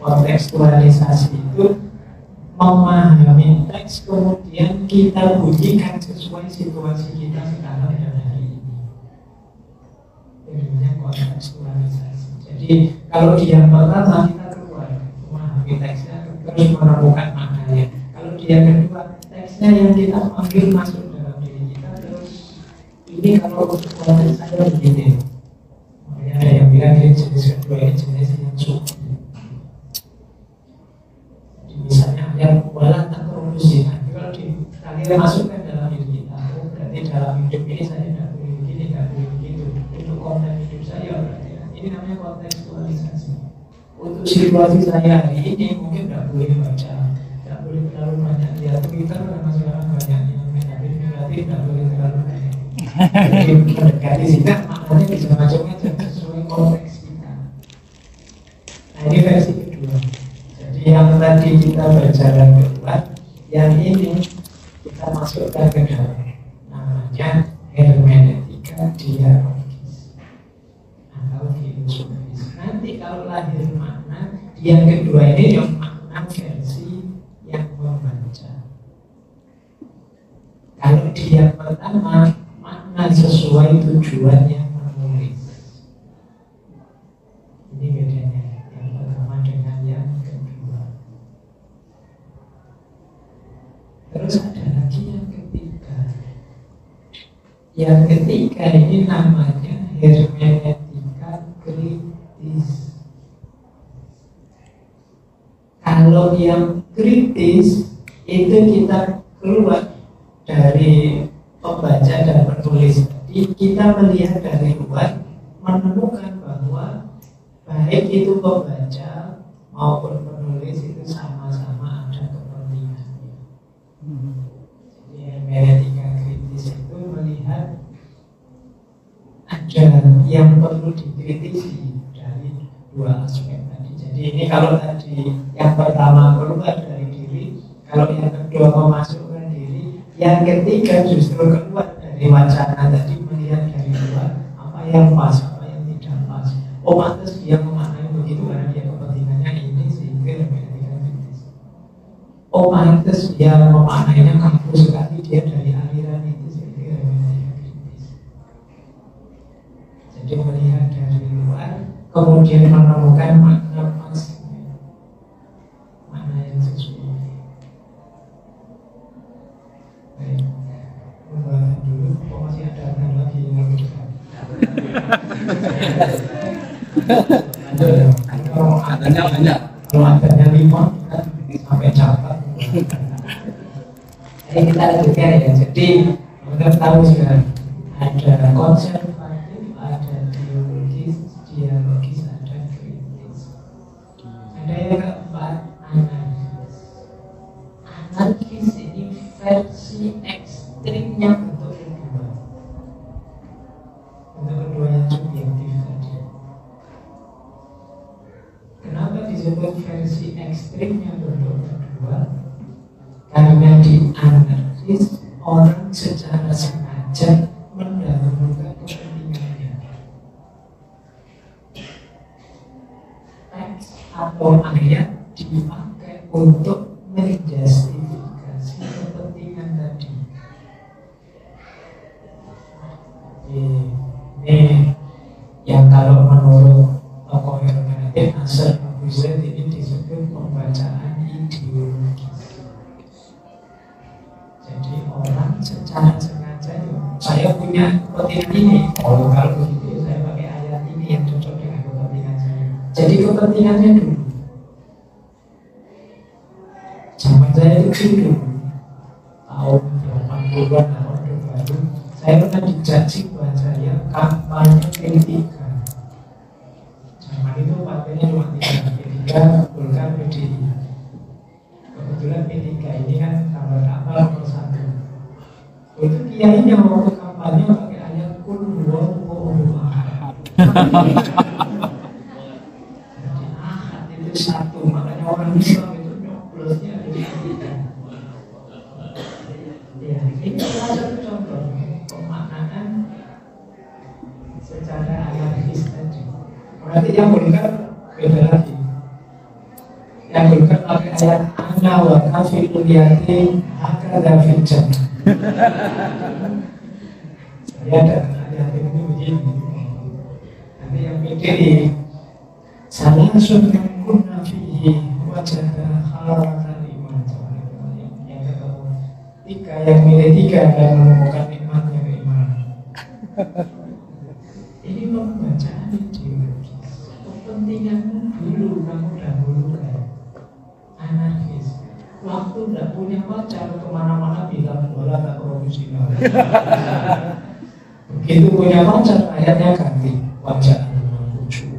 Kontekstualisasi itu memahami teks kemudian kita bunyikan sesuai situasi kita sekarang dan hari ini. Namanya kontekstualisasi. Jadi kalau di yang pertama kita keluar memahami teksnya terus menemukan maknanya. Kalau di yang kedua teksnya yang kita panggil masuk dalam diri kita terus ini kalau untuk konteks saya begini. Makanya ada yang bilang ini jenis kedua ini jenis yang suci. Jadi misalnya yang wala tak terusina kalau kita masukkan dalam diri kita, oh berarti dalam hidup ini saya tidak boleh begini, tidak boleh begitu. Untuk konteks hidup saya berarti ini namanya kontekstualisasi. Untuk situasi saya hari ini mungkin tidak boleh baca, tidak boleh terlalu banyak lihat Twitter karena sekarang banyak yang negatif, tidak boleh terlalu banyak. Jadi mendekati sini maknanya bisa macam-macam sesuai konteks kita. Nah ini versi kedua. Jadi yang tadi kita berjalan keluar, yang ini kita masukkan ke dalam. Namanya hermeneutika dialogis atau filosofis. Nanti kalau lahir makna, yang kedua ini yang makna versi yang membaca. Kalau di yang pertama makna sesuai tujuan yang menulis. Ini bedanya yang pertama dengan yang kedua. Terus ada lagi yang ketiga. Yang ketiga ini namanya hermeneutika kritis. Kalau yang kritis itu kita keluar dari pembaca dan penulis. Jadi kita melihat dari luar menemukan bahwa baik itu pembaca maupun penulis itu sama-sama ada kepentingannya. Jadi hermeneutika kritis itu melihat ada yang perlu dikritisi dari dua aspek tadi. Jadi ini kalau tadi yang pertama keluar dari diri, kalau yang kedua memasukkan diri, yang ketiga justru keluar dari wacana tadi melihat dari luar apa yang pas, apa yang tidak pas. Oh pantas dia memaknai begitu karena dia kepentingannya ini sehingga hermeneutika kritis. Oh pantas dia memaknainya kampus sekali dia dari aliran itu sehingga hermeneutika kritis. Jadi melihat dari luar kemudian menemukan makna pas, makna yang sesuai. Baik, pembahasan dulu. Kok masih ada hal lagi yang bisa? Lanjut ya. Kalau adanya banyak, kalau adanya 5 sampai catat. Jadi kita lanjutkan ya. Jadi kita tahu sudah ada konservatif, ada teologis, dialogis, ada kritis. Ada yang keempat, analisis. Analisis ini versi ekstrimnya bentuk kedua. Bentuk kedua yang subjektif tadi. Kenapa disebut versi ekstrimnya bentuk kedua? Karena di analisis orang secara sengaja mendahulukan kepentingannya. Teks atau ayat dipakai untuk menjustifikasi kepentingan tadi. Ini yang kalau menurut tokoh hermeneutik Nasr Abu Zaid ini disebut pembacaan ideologis. Jadi orang secara sengaja saya punya kepentingan ini. Oh, kalau begitu saya pakai ayat ini yang cocok dengan kepentingan saya. Jadi kepentingannya dulu. Zaman saya itu dulu tahun 80-an Orde Baru, saya pernah dicaci buat saya kampanye P3. Zaman itu partainya cuma 3, P3, Golkar, PDI. Kebetulan P3 ini kan kalau kapal nomor 1. Itu kiainya waktu kampanye pakai ayat kul huwallahu ahad. Jadi ahad itu satu, makanya orang Islam itu nyoblosnya ada di kita. Ya, ini salah satu contoh pemaknaan secara analisis tadi. Berarti yang Golkar beda lagi. Yang Golkar pakai ayat ana wa kafilul yatim hakadha fil jannah. Saya dan ayat ini begini. Nanti yang PDI salah sunnah kunna fihi wajada halakan iman. Yang ketemu 3, yang milih 3 dan menemukan nikmatnya keimanan. Ini pembacaan ideologis. Kepentinganmu dulu kamu dahulukan. Anarkis. Waktu tidak punya pacar kemana-mana bilang bola tak profesional. Begitu punya pacar ayatnya ganti wajah lucu.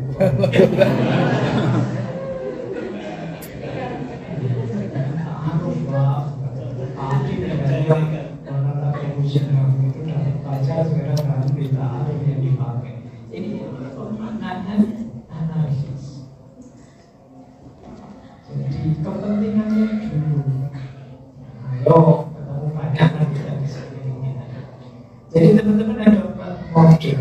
Ini pemaknaan analisis. Jadi kepentingannya dulu. Ayo ketemu banyak nanti dari sekeliling kita. Jadi teman-teman ada 4 model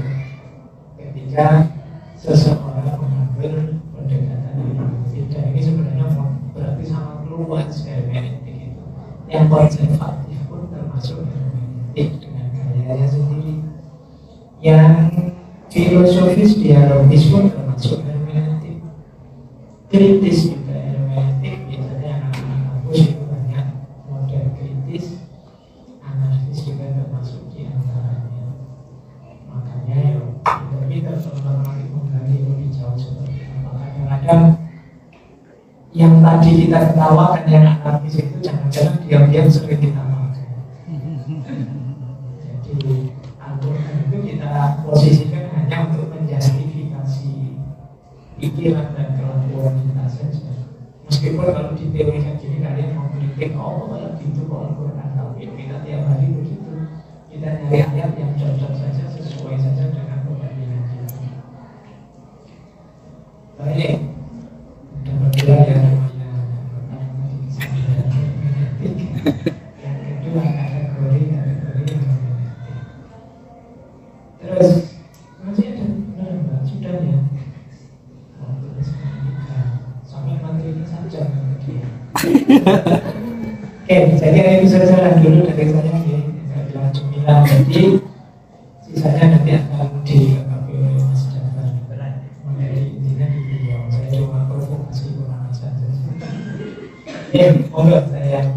ketika seseorang mengambil pendekatan hermeneutik. Ini sebenarnya berarti sangat luas hermeneutik itu. Yang konservatif pun termasuk hermeneutik dengan gayanya sendiri. Yang filosofis dialogis pun termasuk hermeneutik. Kritis juga hermeneutik, biasanya anak-anak kampus itu banyak model kritis, analisis juga termasuk di antaranya. Makanya ya kita sebenarnya menggali lebih jauh seperti apa. Kadang-kadang yang tadi kita ketawakan yang analisis itu jangan-jangan diam-diam sering kita pakai. Jadi Al-Quran itu kita posisikan hanya untuk menjustifikasi pikiran dan kelakuan kita saja. Meskipun kalau di teori gini kalian mau menitik, oh kalau gitu kok Al-Quran tauhid, kita tiap hari begitu. Kita nyari ayat yang cocok saja, sesuai saja dengan kepentingan kita. Baik, ada berdua yang namanya yang kedua kategori hermeneutik. Terus masih ada benar Mbak, sudah ya. Sampai materi ini saja. Oke, jadi ini saya jalan dulu dari saya ya. Bilang cemilan, jadi sisanya nanti akan dilengkapi oleh Mas Jafar. Materi ini Monggo saya.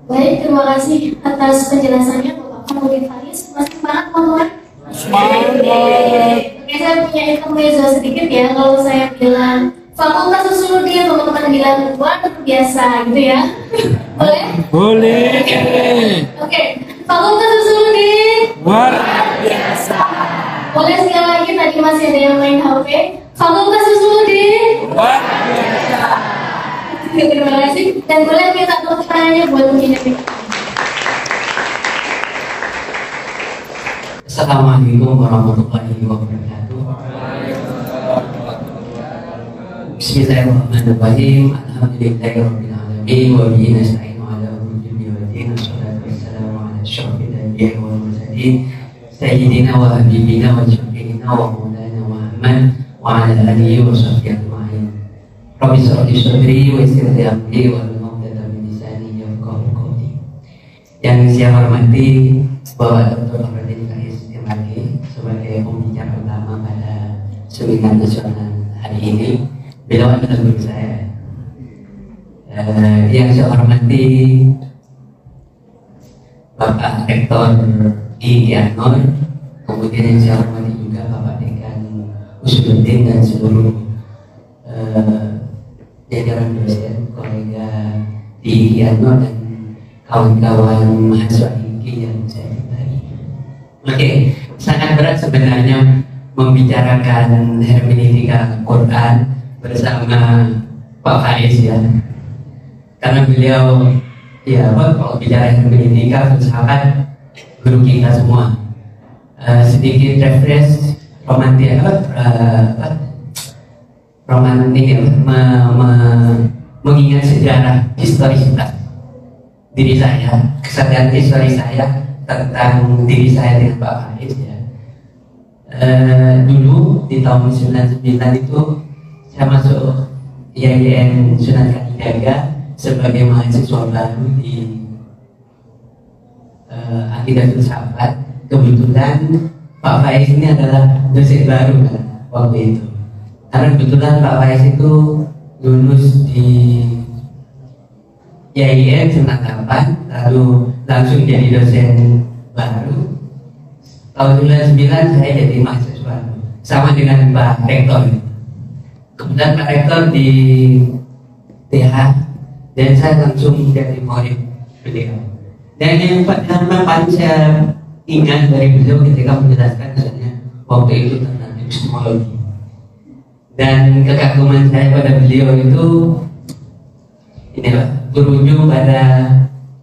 Baik, terima kasih atas penjelasannya Bapak Kamudin Faiz. Masih semangat teman-teman? Oke, saya punya intermezzo sedikit ya. Kalau saya bilang Fakultas Usuluddin, teman-teman bilang luar biasa gitu ya. Boleh? Boleh. Oke, Fakultas Usuluddin Luar biasa. boleh sekali lagi, tadi masih ada yang main HP. Fakultas Usuluddin Luar biasa. terima kasih. Dan boleh minta tepuk tangannya buat menginap. Assalamualaikum warahmatullahi wabarakatuh. Bismillahirrahmanirrahim. Alhamdulillahirabbil alamin wa bihi nasta'inu ala umuri dunya waddin. Wassalatu wassalamu ala asyrafil anbiya'i wal mursalin sayyidina wa habibina wa syafi'ina wa maulana Muhammad wa ala alihi wa sahbihi ajma'in. Rabbi shrah li sadri wa yassir li amri wahlul 'uqdatam min lisani yafqahu qawli. Yang saya hormati Bapak Dr. Kamudin Faiz sebagai pembicara utama pada seminar nasional hari ini. Beliau adalah guru saya. Yang saya hormati Bapak Rektor Anur, kemudian yang saya hormati juga Bapak Dekan Usuluddin dan seluruh jajaran dosen, kolega di Anur dan kawan-kawan mahasiswa tinggi yang saya cintai. Oke, sangat berat sebenarnya membicarakan hermeneutika Quran bersama Pak Faiz ya, karena beliau ya kalau bicara hermeneutika filsafat guru kita semua. Sedikit refresh romantik ya, mengingat sejarah historisitas diri saya, kesadaran histori saya tentang diri saya dengan Pak Faiz ya. Dulu di tahun 99 itu saya masuk IAIN Sunan Kalijaga sebagai mahasiswa baru di Akidah Filsafat. Kebetulan Pak Faiz ini adalah dosen baru kan waktu itu, karena kebetulan Pak Faiz itu lulus di IAIN 98 lalu langsung jadi dosen baru. Tahun 99 saya jadi mahasiswa sama dengan Pak Rektor. Kemudian Pak Rektor di TH dan saya langsung jadi murid beliau. Dan yang paling saya ingat dari beliau ketika menjelaskan misalnya waktu itu tentang epistemologi. Dan kekaguman saya pada beliau itu ini Pak, berujung pada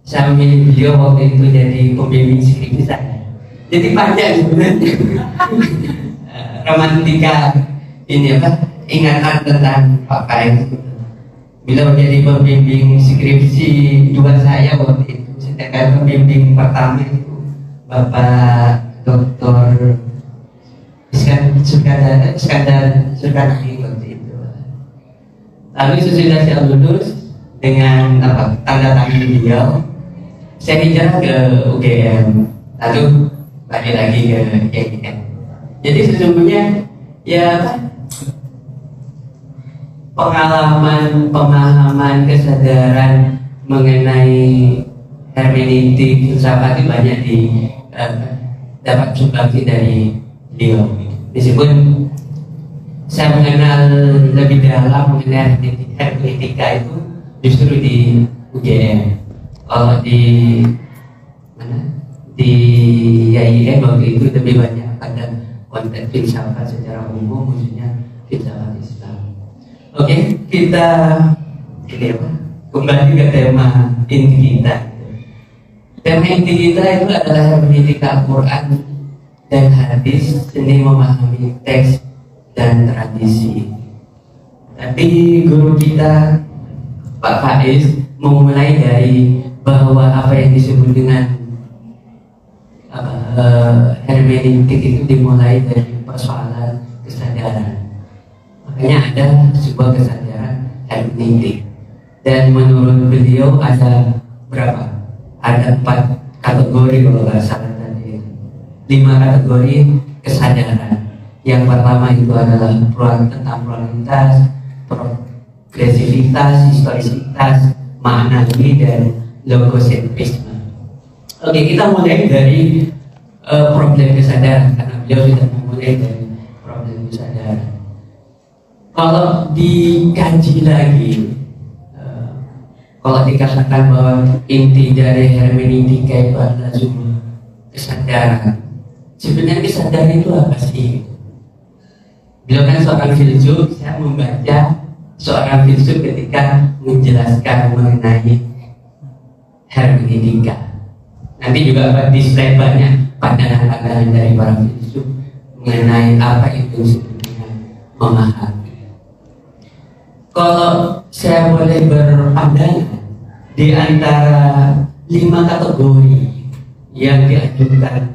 saya memilih beliau waktu itu jadi pembimbing skripsi saya. Jadi panjang sebenarnya romantika ini apa, ingatan tentang Pak Faiz. Beliau jadi pembimbing skripsi dua saya waktu itu, sedangkan pembimbing pertama itu Bapak Dr. Iskandar waktu itu. Lalu sesudah saya lulus dengan tanda tangan beliau, saya hijrah ke UGM, lalu balik lagi ke IAIN. Jadi sesungguhnya ya pemahaman kesadaran mengenai hermeneutik filsafat itu banyak dapat sumbangsi dari beliau. Meskipun saya mengenal lebih dalam mengenai hermeneutika itu justru di UGM. Kalau di mana? Di IAIN waktu itu lebih banyak pada konteks filsafat secara umum, khususnya filsafat Islam. Oke, kita ini apa? Kembali ke tema inti kita. Tema inti kita itu adalah hermeneutika Quran dan hadis, seni memahami teks dan tradisi. Tapi guru kita Pak Faiz memulai dari bahwa apa yang disebut dengan hermeneutik itu dimulai dari persoalan kesadaran. Makanya ada sebuah kesadaran hermeneutik. Dan menurut beliau ada berapa? Ada 4 kategori kalau nggak salah tadi. 5 kategori kesadaran. Yang pertama itu adalah tentang pluralitas, progresivitas, historisitas, maknawi, dan logosentrisme. Oke, kita mulai dari problem kesadaran, karena beliau sudah memulai dari problem kesadaran. Kalau dikaji lagi, kalau dikatakan bahwa inti dari hermeneutika itu adalah cuma kesadaran, sebenarnya kesadaran itu apa sih? Beliau kan seorang filsuf, saya membaca seorang filsuf ketika menjelaskan mengenai hermeneutika. Nanti juga di slide banyak pandangan-pandangan dari para filsuf mengenai apa itu sebenarnya memahami. Kalau saya boleh berpandangan, di antara 5 kategori yang diajukan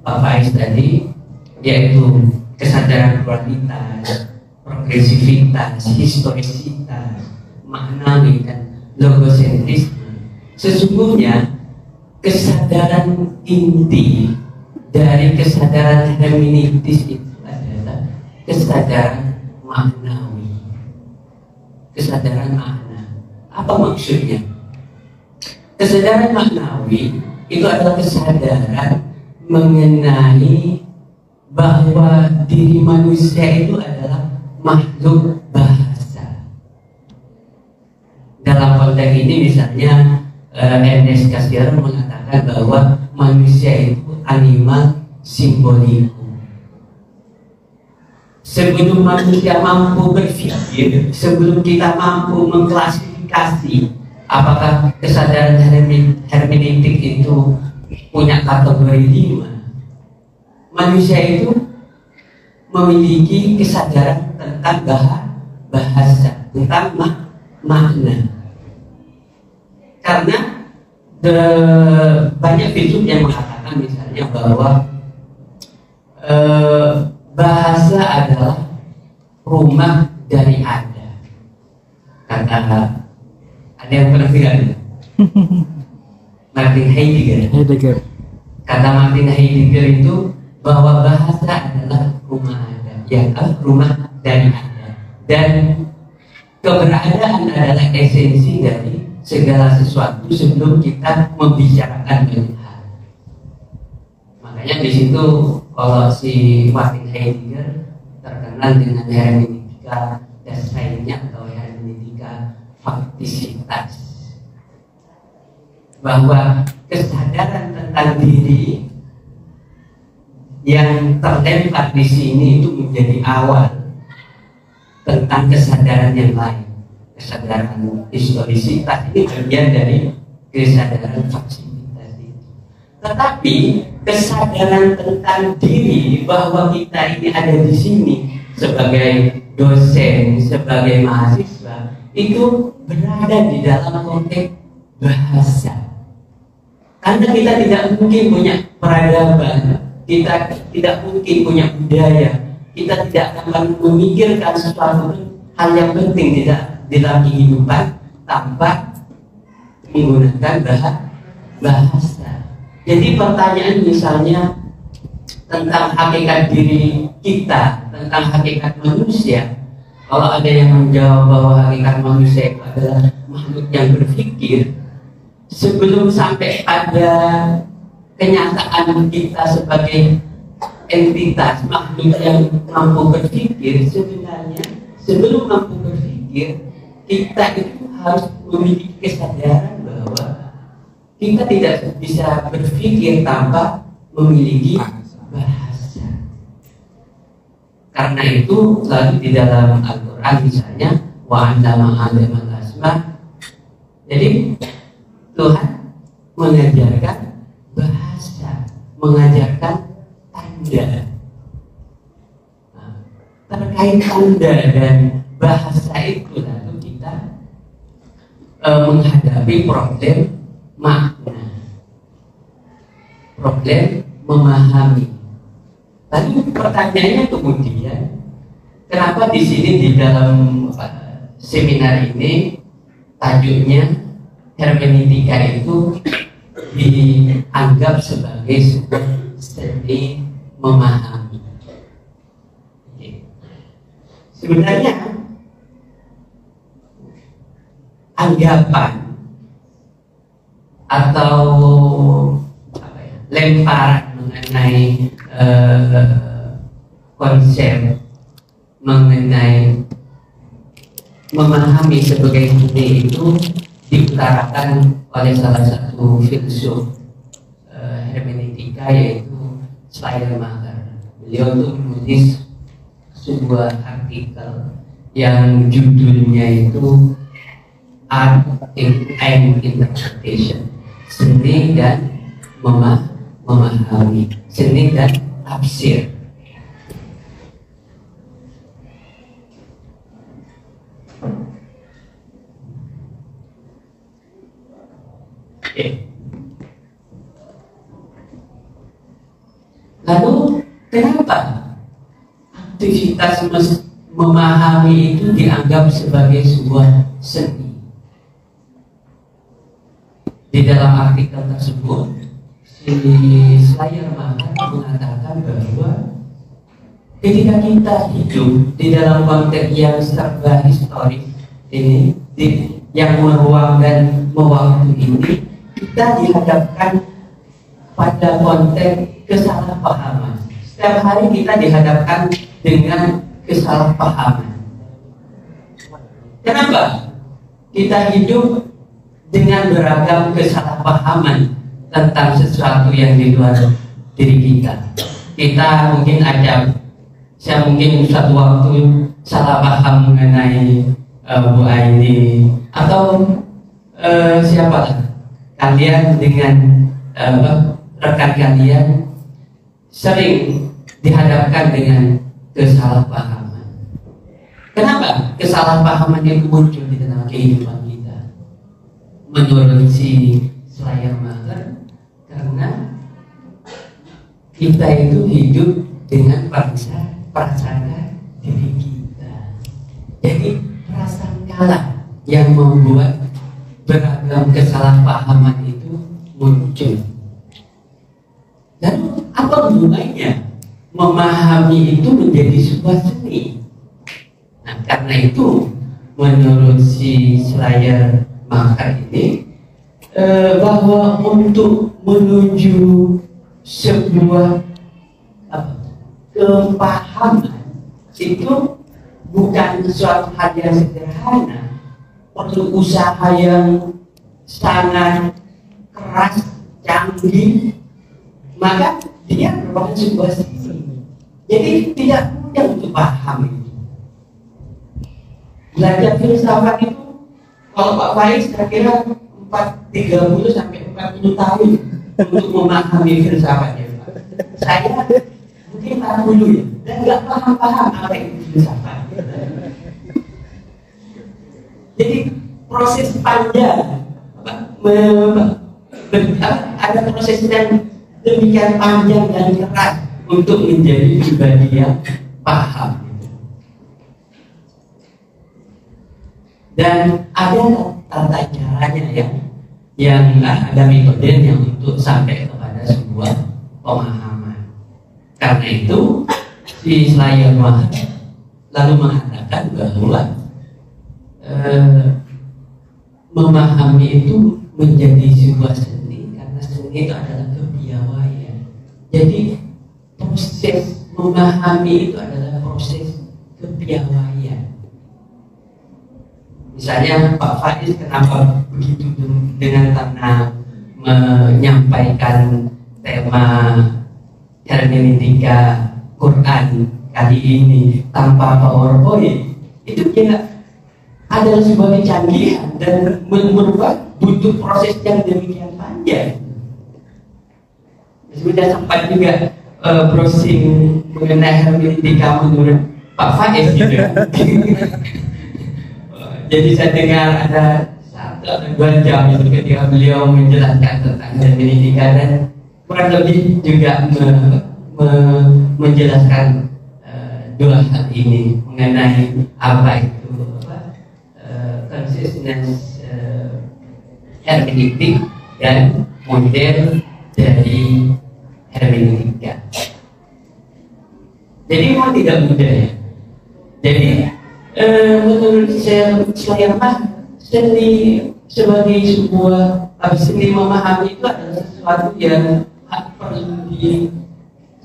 Pak Faiz tadi, yaitu kesadaran kualitas, progresivitas, historisitas, maknawi, dan logosentrisme, sesungguhnya kesadaran inti dari kesadaran hermeneutis itu adalah kesadaran maknawi, kesadaran makna. Apa maksudnya? Kesadaran maknawi itu adalah kesadaran mengenai bahwa diri manusia itu adalah makhluk bahasa. Dalam konteks ini misalnya Ernest Cassirer mengatakan bahwa manusia itu animal simbolikum. Sebelum manusia mampu berpikir, sebelum kita mampu mengklasifikasi apakah kesadaran hermeneutik itu punya kategori 5, manusia itu memiliki kesadaran tentang bahasa, tentang makna. Karena banyak filsuf yang mengatakan misalnya bahwa bahasa adalah rumah dari ada. Kata ada yang pernah dengar? Martin Heidegger. Kata Martin Heidegger itu bahwa bahasa adalah rumah ada, ya, rumah dari ada. Dan keberadaan adalah esensi dari segala sesuatu sebelum kita membicarakan banyak hal. Makanya di situ kalau si Martin Heidegger terkenal dengan hermeneutika dasarnya atau hermeneutika faktisitas, bahwa kesadaran tentang diri yang terlempar di sini itu menjadi awal tentang kesadaran yang lain. Kesadaran historisitas ini bagian dari kesadaran faktisitas itu. Tetapi kesadaran tentang diri bahwa kita ini ada di sini sebagai dosen, sebagai mahasiswa, itu berada di dalam konteks bahasa. Karena kita tidak mungkin punya peradaban, kita tidak mungkin punya budaya, kita tidak akan memikirkan sesuatu hal yang penting di dalam kehidupan tanpa menggunakan bahasa. Jadi pertanyaan misalnya tentang hakikat diri kita, tentang hakikat manusia, kalau ada yang menjawab bahwa hakikat manusia itu adalah makhluk yang berpikir, sebelum sampai pada kenyataan kita sebagai entitas makhluk yang mampu berpikir, sebenarnya sebelum mampu berpikir, kita itu harus memiliki kesadaran bahwa kita tidak bisa berpikir tanpa memiliki bahasa. Karena itu lalu di dalam Al-Quran misalnya wa 'allama Adama al-asma', jadi Tuhan mengajarkan bahasa, mengajarkan tanda. Nah, terkait tanda dan bahasa itu lalu kita menghadapi problem makna, problem memahami. Lalu pertanyaannya kemudian, kenapa di sini di dalam seminar ini tajuknya hermeneutika itu dianggap sebagai sebuah seni memahami? Sebenarnya anggapan atau lemparan mengenai konsep mengenai memahami sebagai budi itu diutarakan oleh salah satu filsuf hermeneutika, yaitu Schleiermacher. Beliau itu menulis sebuah artikel yang judulnya itu Art and Interpretation, seni dan memahami, seni dan tafsir. Lalu kenapa aktivitas memahami itu dianggap sebagai sebuah seni? Di dalam artikel tersebut, si Schleiermacher mengatakan bahwa ketika kita hidup di dalam konteks yang serba historis ini, yang meruangkan waktu ini, kita dihadapkan pada konteks kesalahpahaman. Setiap hari kita dihadapkan dengan kesalahpahaman. Kenapa? Kita hidup dengan beragam kesalahpahaman tentang sesuatu yang di luar diri kita. Kita mungkin saya mungkin suatu waktu salah paham mengenai Bu Aini, atau siapa kalian dengan rekan kalian sering dihadapkan dengan kesalahpahaman. Kenapa kesalahpahaman itu muncul di dalam kehidupan kita? Menurut si Schleiermacher, karena kita itu hidup dengan prasangka diri kita. Jadi prasangka yang membuat beragam kesalahpahaman itu muncul. Lalu apa hubungannya memahami itu menjadi sebuah seni? Nah, karena itu menurut si Schleiermacher ini bahwa untuk menuju sebuah kepahaman itu bukan suatu hal yang sederhana, perlu usaha yang sangat keras, canggih, maka dia merupakan sebuah seni. Jadi tidak mudah untuk paham itu. Belajar filsafat itu, kalau Pak Faiz saya kira 30 sampai 40 tahun untuk memahami filsafatnya. Saya mungkin 40 ya, dan nggak paham apa itu filsafat. Jadi proses panjang, ada proses yang demikian panjang dan keras untuk menjadi pribadi yang paham. Dan ada tata caranya yang ada metodenya untuk sampai kepada sebuah pemahaman. Karena itu si Schleiermacher lalu mengatakan bahwa memahami itu menjadi sebuah seni, karena seni itu adalah kepiawaian. Jadi proses memahami itu adalah proses kepiawaian. Misalnya Pak Faiz kenapa begitu dengan tenang menyampaikan tema hermeneutika Quran kali ini tanpa PowerPoint? Itu dia adalah sebuah kecanggihan dan merupakan butuh proses yang demikian panjang. Sudah sempat juga browsing mengenai hermeneutika menurut Pak Faiz gitu. Jadi saya dengar ada 1 atau 2 jam itu ketika beliau menjelaskan tentang hermeneutika, dan kurang lebih juga menjelaskan 2 hal ini mengenai apa itu consciousness hermeneutik dan model dari hermeneutika. Jadi memang tidak mudah ya. Jadi menurut Schleiermacher seni sebagai sebuah seni memahami itu adalah sesuatu yang perlu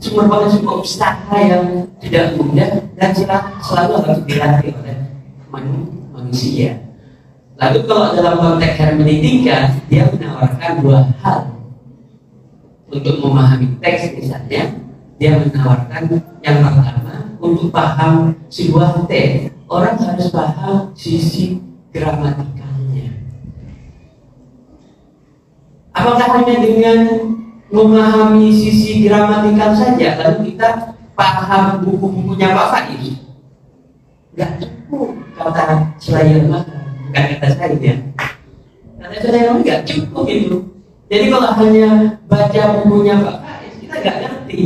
merupakan sebuah usaha yang tidak mudah dan selalu harus dilatih oleh manusia. Lalu kalau dalam konteks hermeneutika, dia menawarkan dua hal untuk memahami teks. Misalnya, dia menawarkan yang pertama, untuk paham sebuah teks, orang harus paham sisi gramatikalnya. Apakah hanya dengan memahami sisi gramatikal saja lalu kita paham buku-bukunya Pak Faiz? Enggak cukup, kata Slayer, bukan kata saya ya. Kata Slayer enggak cukup itu. Jadi kalau hanya baca bukunya Pak Faiz, kita enggak ngerti,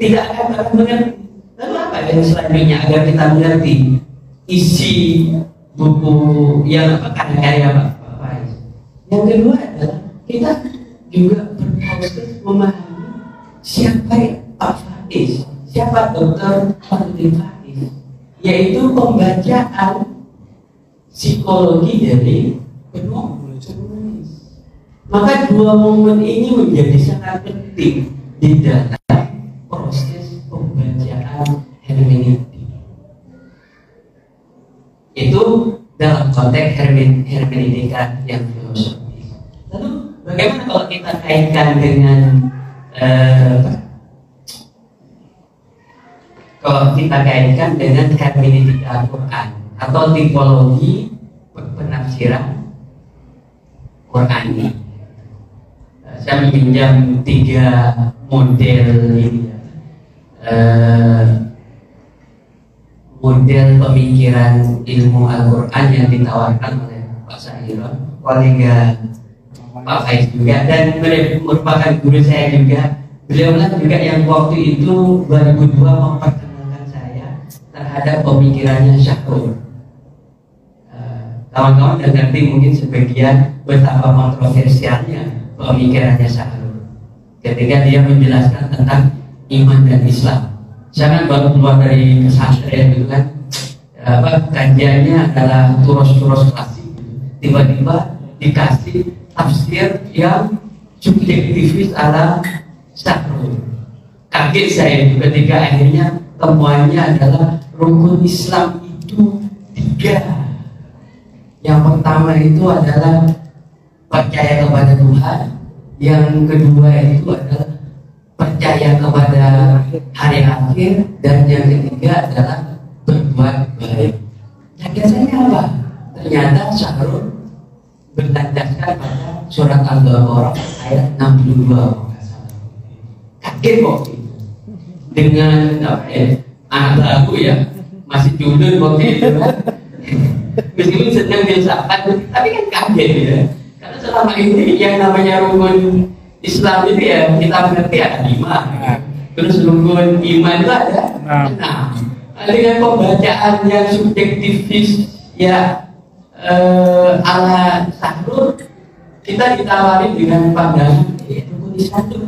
tidak akan mengerti. Lalu apa yang selanjutnya agar kita mengerti isi buku yang karya Pak Faiz? Yang kedua adalah kita juga berproses memahami siapa Pak Faiz, siapa Dr. Fadli Faiz, yaitu pembacaan psikologi dari penulis. Maka dua momen ini menjadi sangat penting di dalam proses pembacaan hermeneutik. Itu dalam konteks hermeneutika yang filosofis. Lalu bagaimana kalau kita kaitkan dengan hermeneutika Al-Quran atau tipologi penafsiran Qurani? Saya meminjam 3 model ini ya. Model pemikiran ilmu Al-Quran yang ditawarkan oleh Pak Sahiron, kolega Pak Faiz juga, dan merupakan guru saya juga. Beliau juga yang waktu itu 2002 memperkenalkan saya terhadap pemikirannya Syahrul. Kawan-kawan yang ngerti mungkin sebagian betapa kontroversialnya pemikirannya Syahrul ketika dia menjelaskan tentang iman dan Islam. Saya kan baru keluar dari pesantren gitu kan, kajiannya adalah turos-turos klasik, tiba-tiba dikasih tafsir yang subjektivis ala Syahrul. Kaget saya itu ketika akhirnya temuannya adalah rukun Islam itu 3. Yang pertama itu adalah percaya kepada Tuhan, yang kedua itu adalah percaya kepada hari akhir, dan yang ketiga adalah berbuat baik. Kagetnya apa? Ternyata Syahrul berlandaskan pada surat Al-Baqarah ayat 62. Kaget kok dengan anak baru ya, masih culun waktu itu kan. Meskipun sedang filsafat, tapi kan kaget ya. Karena selama ini yang namanya rukun Islam itu ya kita mengerti ada 5, terus rukun iman itu ada 6. Dengan pembacaan yang subjektivis ya ala Syahrul, kita ditawari dengan pandangan rukun Islam itu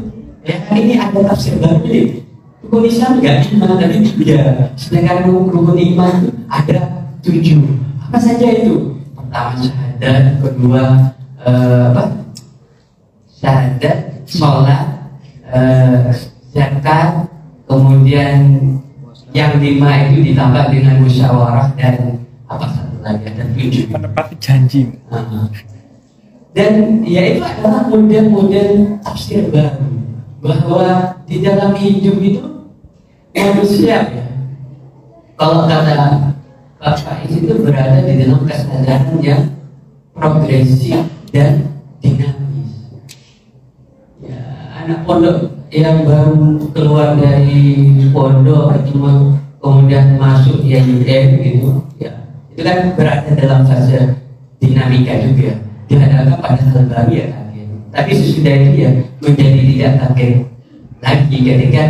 ya ini ada tafsir baru nih. Rukun Islam enggak cuma dari 3, sedangkan rukun iman itu ada 7. Apa saja itu? Pertama syahadat, kedua syahadat, sholat, zakat, kemudian yang 5 itu ditambah dengan musyawarah, dan apa satu lagi, ada 7, menepati janji. Dan ya itu adalah model-model tafsir baru bahwa di dalam hidup itu manusia ya, kalau kata Pak Faiz itu berada di dalam kesadaran yang progresif dan dinamis. Ya, anak pondok yang baru keluar dari pondok kemudian masuk YUM gitu, ya itu kan berada dalam fase dinamika juga. Dihadapkan pada hal baru ya kaget. Tapi sesudah itu ya menjadi tidak kaget lagi ketika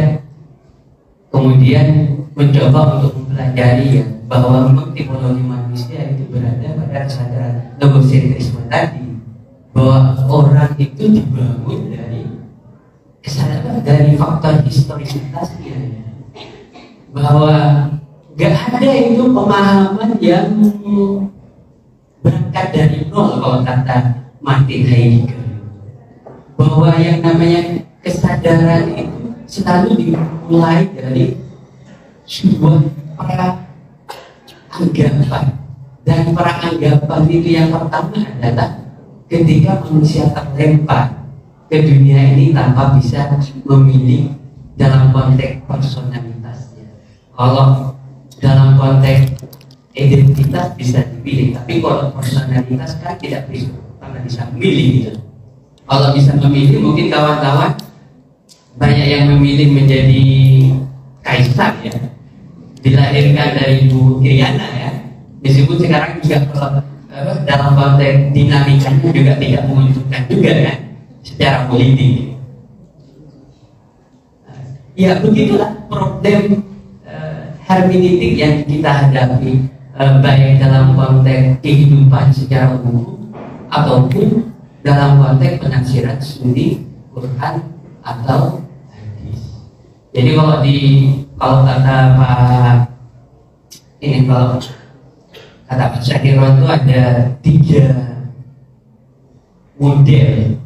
kemudian mencoba untuk mempelajari ya bahwa tipologi manusia itu berada pada kesadaran logosentrisme tadi, bahwa orang itu dibangun dari kesadaran dari faktor historisitasnya, bahwa gak ada itu pemahaman yang berangkat dari nol kalau kata Martin Heidegger, bahwa yang namanya kesadaran itu selalu dimulai dari sebuah peranggapan, dan peranggapan itu yang pertama adalah ketika manusia terlempar ke dunia ini tanpa bisa memilih dalam konteks personalitasnya. Kalau dalam konteks identitas bisa dipilih, tapi kalau personalitas kan tidak bisa, karena bisa memilih gitu. Kalau bisa memilih, mungkin kawan-kawan banyak yang memilih menjadi kaisar ya, dilahirkan dari Ibu Iriana ya. Disebut sekarang juga kalau dalam konteks dinamikanya juga tidak menunjukkan juga kan secara politik. Ya begitulah problem hermeneutik yang kita hadapi, baik dalam konteks kehidupan secara umum ataupun dalam konteks penafsiran studi Quran atau hadis. Jadi kalau kata Pak ini, kalau kata Pak Syahiron itu ada 3 model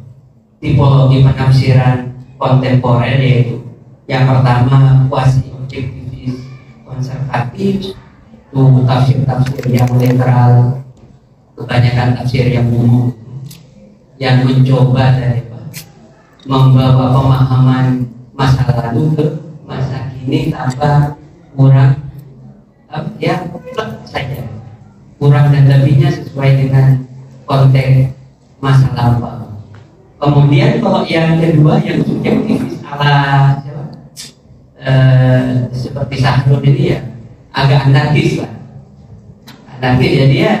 tipologi penafsiran kontemporer, yaitu yang pertama kuasi objektivis konservatif, itu tafsir-tafsir yang literal, kebanyakan tafsir yang umum, yang mencoba dari membawa pemahaman masa lalu ke masa kini tanpa kurang ya saja, kurang dan lebihnya sesuai dengan konteks masa lampau. Kemudian kalau yang kedua yang subjektivis ala seperti Sahrul ini ya agak anarkis lah, anarkis. Jadi ya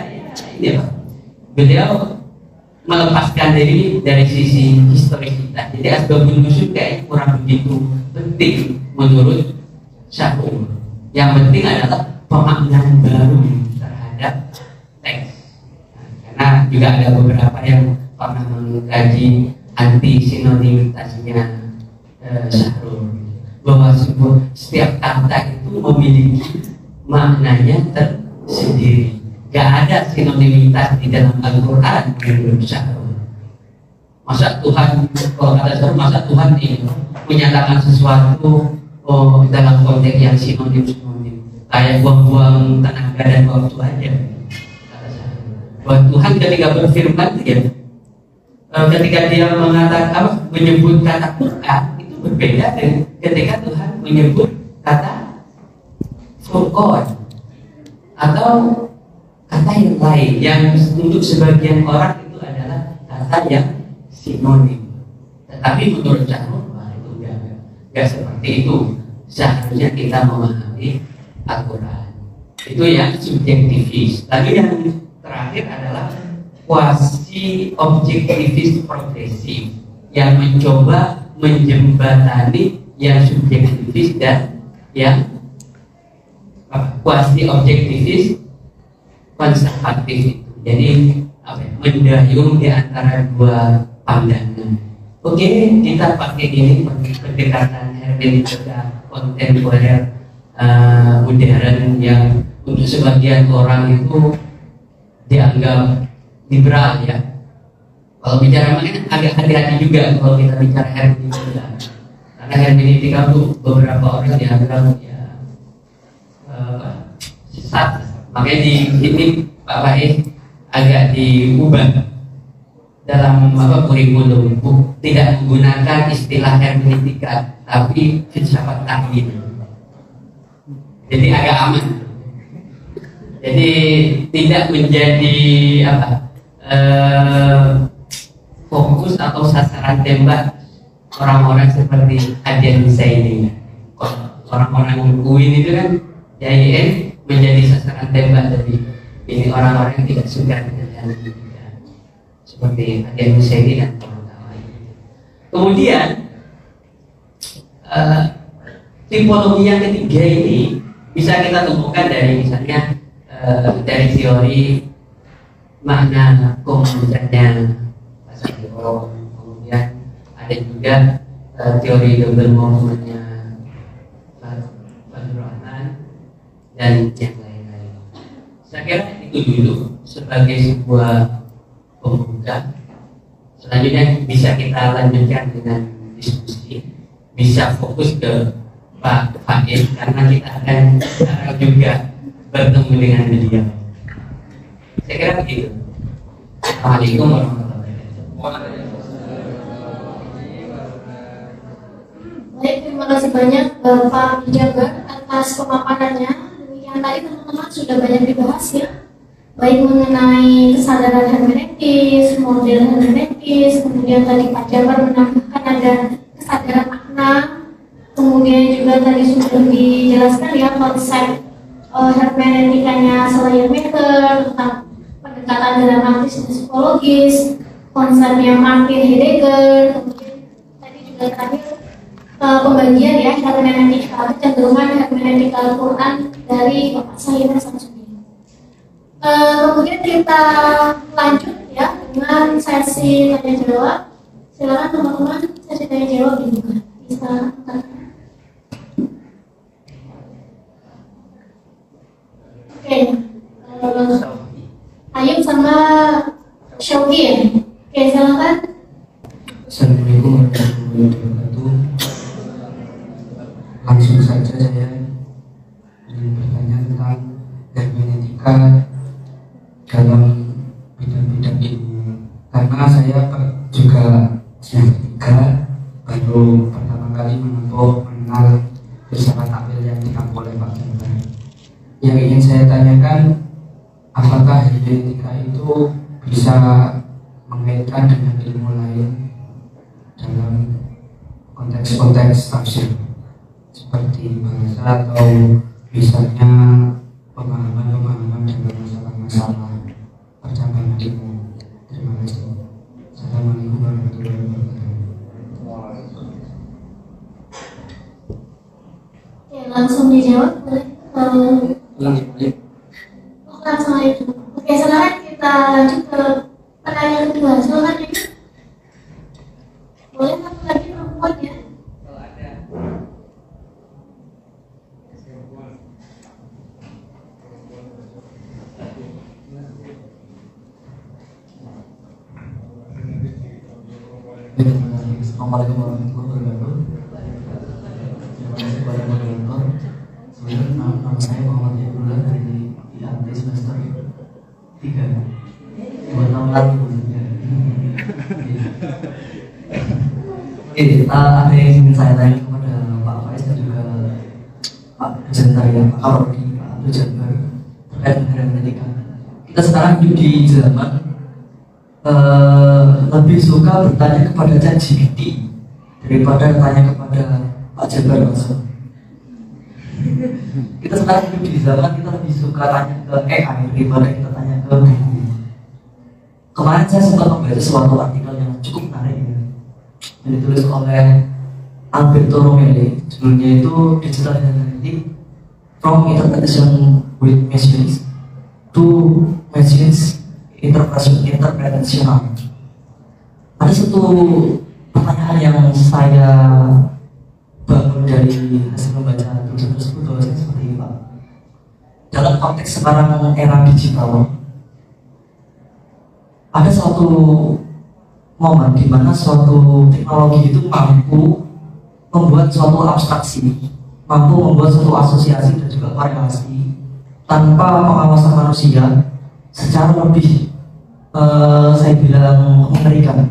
ini Pak, beliau melepaskan diri dari sisi historisitas. Jadi asbabun nuzul kayak kurang begitu penting menurut Sahrul. Yang penting adalah pemaknaan baru terhadap teks. Karena juga ada beberapa yang pernah mengkaji anti sinonimitasnya Sahrul, bahwa setiap kata itu memiliki maknanya tersendiri. Gak ada sinonimitas di dalam Al-Quran menurut Sahrul. Masa Tuhan, kalau kata Sahrul, masa Tuhan ini menyatakan sesuatu dalam konteks yang sinonim-sinonim, kayak buang-buang tenaga dan waktu aja. Buat Tuhan ketika berfirman ya, ketika dia mengatakan menyebut kata Quran itu berbeda dengan ketika Tuhan menyebut kata Furqan atau kata yang lain yang untuk sebagian orang itu adalah kata yang sinonim. Tetapi menurut Sahrul itu enggak seperti itu. Seharusnya kita memahami Al-Quran itu yang subjektivis. Lalu yang terakhir adalah kuasi objektivis progresif yang mencoba menjembatani yang subjektivis dan yang kuasi objektivis konservatif itu. Jadi mendayung di antara dua pandangan. Oke, kita pakai ini pendekatan hermeneutika kontemporer modern yang untuk sebagian orang itu dianggap liberal ya. Kalau bicara mengenai agak hati-hati juga kalau kita bicara hermeneutika, karena hermeneutika itu beberapa orang dianggap ya sesat. Makanya di sini Pak Faiz agak diubah dalam kurikulum, tidak menggunakan istilah hermeneutika tapi filsafat tahlil. Jadi agak aman. Jadi tidak menjadi fokus atau sasaran tembak orang-orang seperti Adian Husaini. Orang-orang UIN itu kan YIN menjadi sasaran tembak dari ini orang-orang yang tidak suka dengan hermeneutika seperti Adian Husaini dan kawan-kawan. Kemudian tipologi yang ketiga ini bisa kita temukan dari misalnya dari teori makna komputernya Pascal Hero, kemudian ada juga teori double movementnya Fadlur Rahman dan yang lain-lain. Saya kira itu dulu sebagai sebuah pembuka. Selanjutnya bisa kita lanjutkan dengan diskusi, bisa fokus ke Pak Faiz karena kita akan juga bertemu dengan beliau. Saya kira begitu. Assalamualaikum warahmatullahi wabarakatuh. Baik, terima kasih banyak Pak Jabar atas pemaparannya. Demikian tadi teman-teman sudah banyak dibahas ya, baik mengenai kesadaran hermeneutis, model hermeneutis, kemudian tadi Pak Jabar menambahkan ada kesadaran makna, kemudian juga tadi sudah dijelaskan ya konsep hermeneutikanya Schleiermacher tentang pendekatan dramatis dan psikologis, konsepnya Martin Heidegger, kemudian tadi juga terakhir pembagian ya hermeneutika kecenderungan hermeneutika Al-Quran dari Bapak Sayyid Samsudin. Kemudian kita lanjut ya dengan sesi tanya jawab. Silakan teman-teman, sesi tanya jawab dibuka. Bisa Oke, Ayub sama Syauki ya. Oke, silakan. Assalamualaikum warahmatullahi wabarakatuh. Langsung saja saya ingin bertanya tentang hermeneutika dalam bidang-bidang ilmu, karena saya juga semester 3 baru pertama kali mengenal filsafat takwil yang diambil oleh Pak Jabar. Yang ingin saya tanyakan, apakah hermeneutika itu bisa mengaitkan dengan ilmu lain dalam konteks-konteks tafsir seperti bahasa atau misalnya pemahaman-pemahaman dalam masalah-masalah percakapan ilmu. Terima kasih. Assalamualaikum warahmatullahi wabarakatuh. Oke, langsung dijawab boleh. Langsung aja. Langsung aja. Oke, sekarang kita lanjut ke pertanyaan kedua. Silakan ya. Boleh satu lagi perempuan ya. Assalamualaikum warahmatullahi wabarakatuh. Terima kasih kepada moderator. Sebenarnya nama saya Muhammad Abdullah dari IAT semester 3. 2 tahun lalu. Ada yang ingin saya tanya kepada Pak Faiz dan juga Pak Jenter ya, Pak Karodi, Pak Abdul Jabar terkait dengan hermeneutika. Kita sekarang hidup di zaman lebih suka bertanya kepada ChatGPT daripada tanya kepada Pak Jabar langsung. Kita sekarang hidup di zaman kita lebih suka tanya ke AI daripada kita tanya ke buku. Kemarin saya sempat membaca suatu artikel yang cukup menarik ya, yang ditulis oleh Alberto Romelli. Judulnya itu Digital Hermeneutic from Interpretation with Machines to Machines Interpretational. Ada satu pertanyaan yang saya bangun dari hasil membaca tulisan tersebut bahwa seperti ini Pak. Dalam konteks sekarang era digital, ada suatu momen di mana suatu teknologi itu mampu membuat suatu abstraksi, mampu membuat suatu asosiasi dan juga korelasi tanpa pengawasan manusia secara lebih saya bilang mengerikan.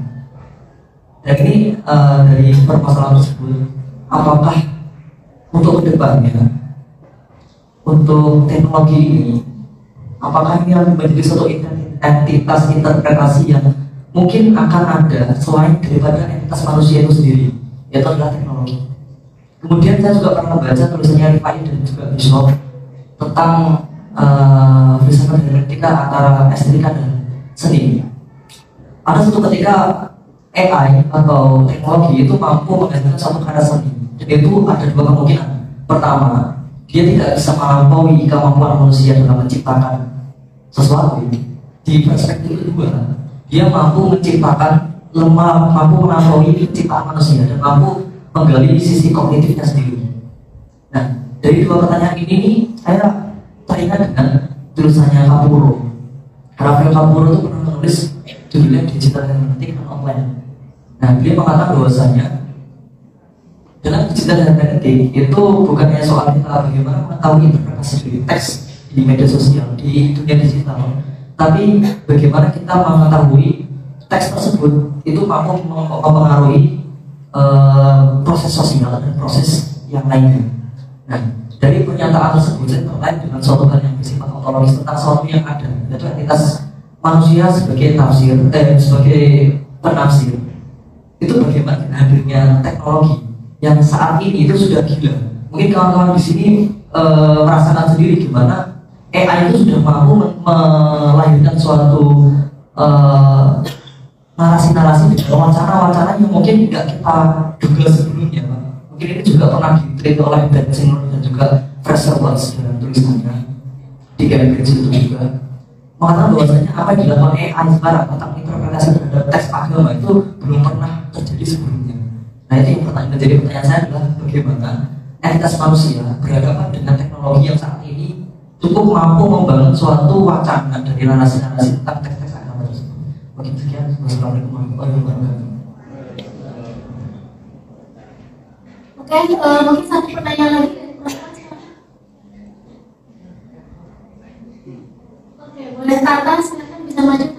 Dan ini dari permasalahan tersebut, apakah untuk kedepannya untuk teknologi ini, apakah ini akan menjadi suatu entitas interpretasi yang mungkin akan ada selain daripada entitas manusia itu sendiri, yaitu adalah teknologi. Kemudian saya juga pernah membaca tulisannya Rifai dan juga Bishop tentang filsafat hermeneutika antara estetika dan seni. Ada suatu ketika AI atau teknologi itu mampu menghasilkan suatu karya seni, dan itu ada dua kemungkinan. Pertama, dia tidak bisa melampaui kemampuan manusia dalam menciptakan sesuatu. Di perspektif kedua, dia mampu menciptakan mampu melampaui penciptaan manusia dan mampu menggali sisi kognitifnya sendiri. Nah, dari dua pertanyaan ini nih, saya teringat dengan tulisannya Kapuro. Rafael Kapuro itu pernah menulis judulnya Digital Hermeneutic dan Online. Nah, dia mengatakan bahwasanya dalam digital hermeneutic itu bukan hanya soal kita bagaimana mengetahui interpretasi dari teks di media sosial, di dunia digital, tapi bagaimana kita mengetahui teks tersebut itu mampu mempengaruhi proses sosial dan proses yang lainnya. Nah, dari pernyataan tersebut saya tertarik dengan suatu hal yang bersifat ontologis tentang sesuatu yang ada, yaitu entitas manusia sebagai tafsir, sebagai penafsir. Itu bagaimana dengan hadirnya teknologi yang saat ini itu sudah gila. Mungkin kawan-kawan di sini merasakan sendiri gimana AI itu sudah mampu melahirkan suatu narasi-narasi dan wawancara-wawancara yang mungkin tidak kita duga sebelumnya. Mungkin ini juga pernah diteliti oleh Ben Singer dan juga Fraser Wells dalam tulisannya di Cambridge itu juga mengatakan bahwasanya apa yang dilakukan AI sekarang tentang interpretasi terhadap teks agama itu belum pernah terjadi sebelumnya. Nah, itu yang menjadi pertanyaan saya adalah bagaimana entitas manusia berhadapan dengan teknologi yang saat ini cukup mampu membangun suatu wacana dari narasi-narasi tentang teks-teks agama tersebut. Mungkin sekian. Wassalamualaikum warahmatullahi wabarakatuh. Oke, mungkin satu pertanyaan lagi dari teman-teman silakan. Oke, boleh Tata, silakan bisa maju Tata.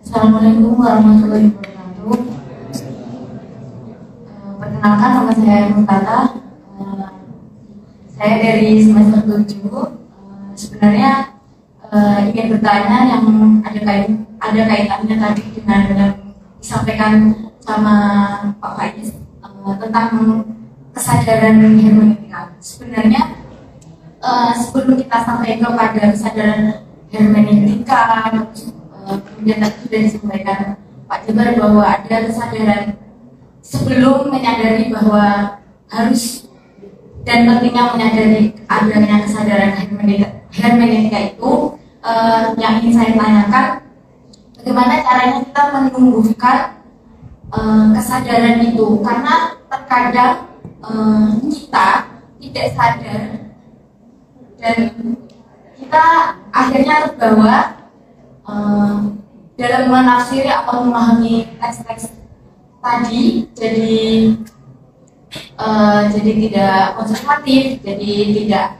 Assalamualaikum warahmatullahi wabarakatuh. Perkenalkan, nama saya Mutata. Saya dari semester 7. Sebenarnya ingin bertanya yang ada kaitannya tadi dengan yang disampaikan sama Pak Faiz tentang kesadaran hermeneutika. Sebenarnya sebelum kita sampai kepada kesadaran hermeneutika, kemudian tadi sudah disampaikan Pak Jebar bahwa ada kesadaran sebelum menyadari bahwa harus dan pentingnya menyadari adanya kesadaran hermeneutika itu. Yang ingin saya tanyakan, bagaimana caranya kita menumbuhkan kesadaran itu, karena terkadang kita tidak sadar dan kita akhirnya terbawa dalam menafsiri atau memahami teks-teks tadi, jadi tidak konservatif, jadi tidak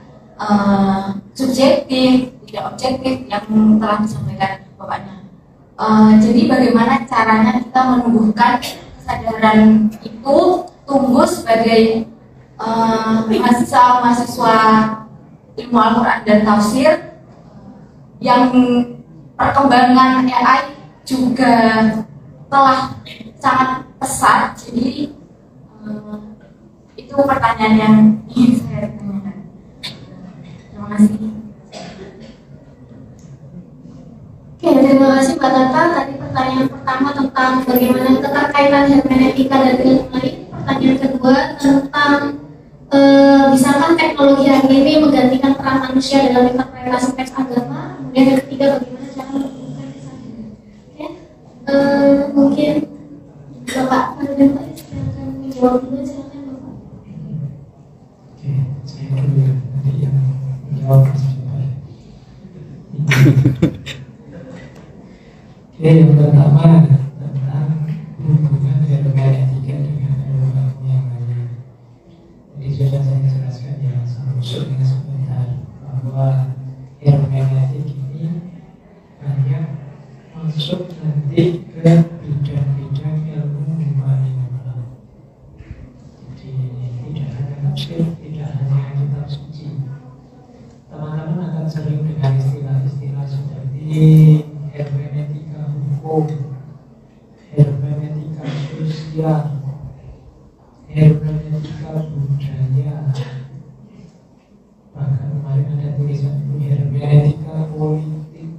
subjektif, tidak objektif yang telah disampaikan Bapaknya. Jadi bagaimana caranya kita menumbuhkan kesadaran itu tumbuh sebagai mahasiswa ilmu Al-Quran dan tafsir yang perkembangan AI juga telah sangat pesat. Jadi itu pertanyaan yang ingin saya tanyakan. Terima kasih. Oke, terima kasih Mbak Tata. Tadi pertanyaan pertama tentang bagaimana keterkaitan hermeneutika dan dengan lain. Pertanyaan kedua tentang bisakah teknologi hari ini menggantikan peran manusia dalam interpretasi teks agama. Kemudian yang ketiga, bagaimana cara menumbuhkan kesadaran. Oke, mungkin Bapak dan Mbak silakan menjawab dulu. Silakan Bapak. Oke, saya dulu ya. Nanti yang menjawab yang pertama tentang hubungan hermeneutika dengan ilmu yang lain. Jadi sudah saya jelaskan ya sebelumnya sebentar bahwa hermeneutik ini banyak masuk nanti ke bidang-bidang ilmu humaniora. Jadi tidak hanya tafsir, tidak hanya kitab suci. Teman-teman akan sering dengan istilah-istilah seperti hermeneutika hukum, hermeneutika sosial, hermeneutika budaya, bahkan kemarin ada tulisan hermeneutika politik.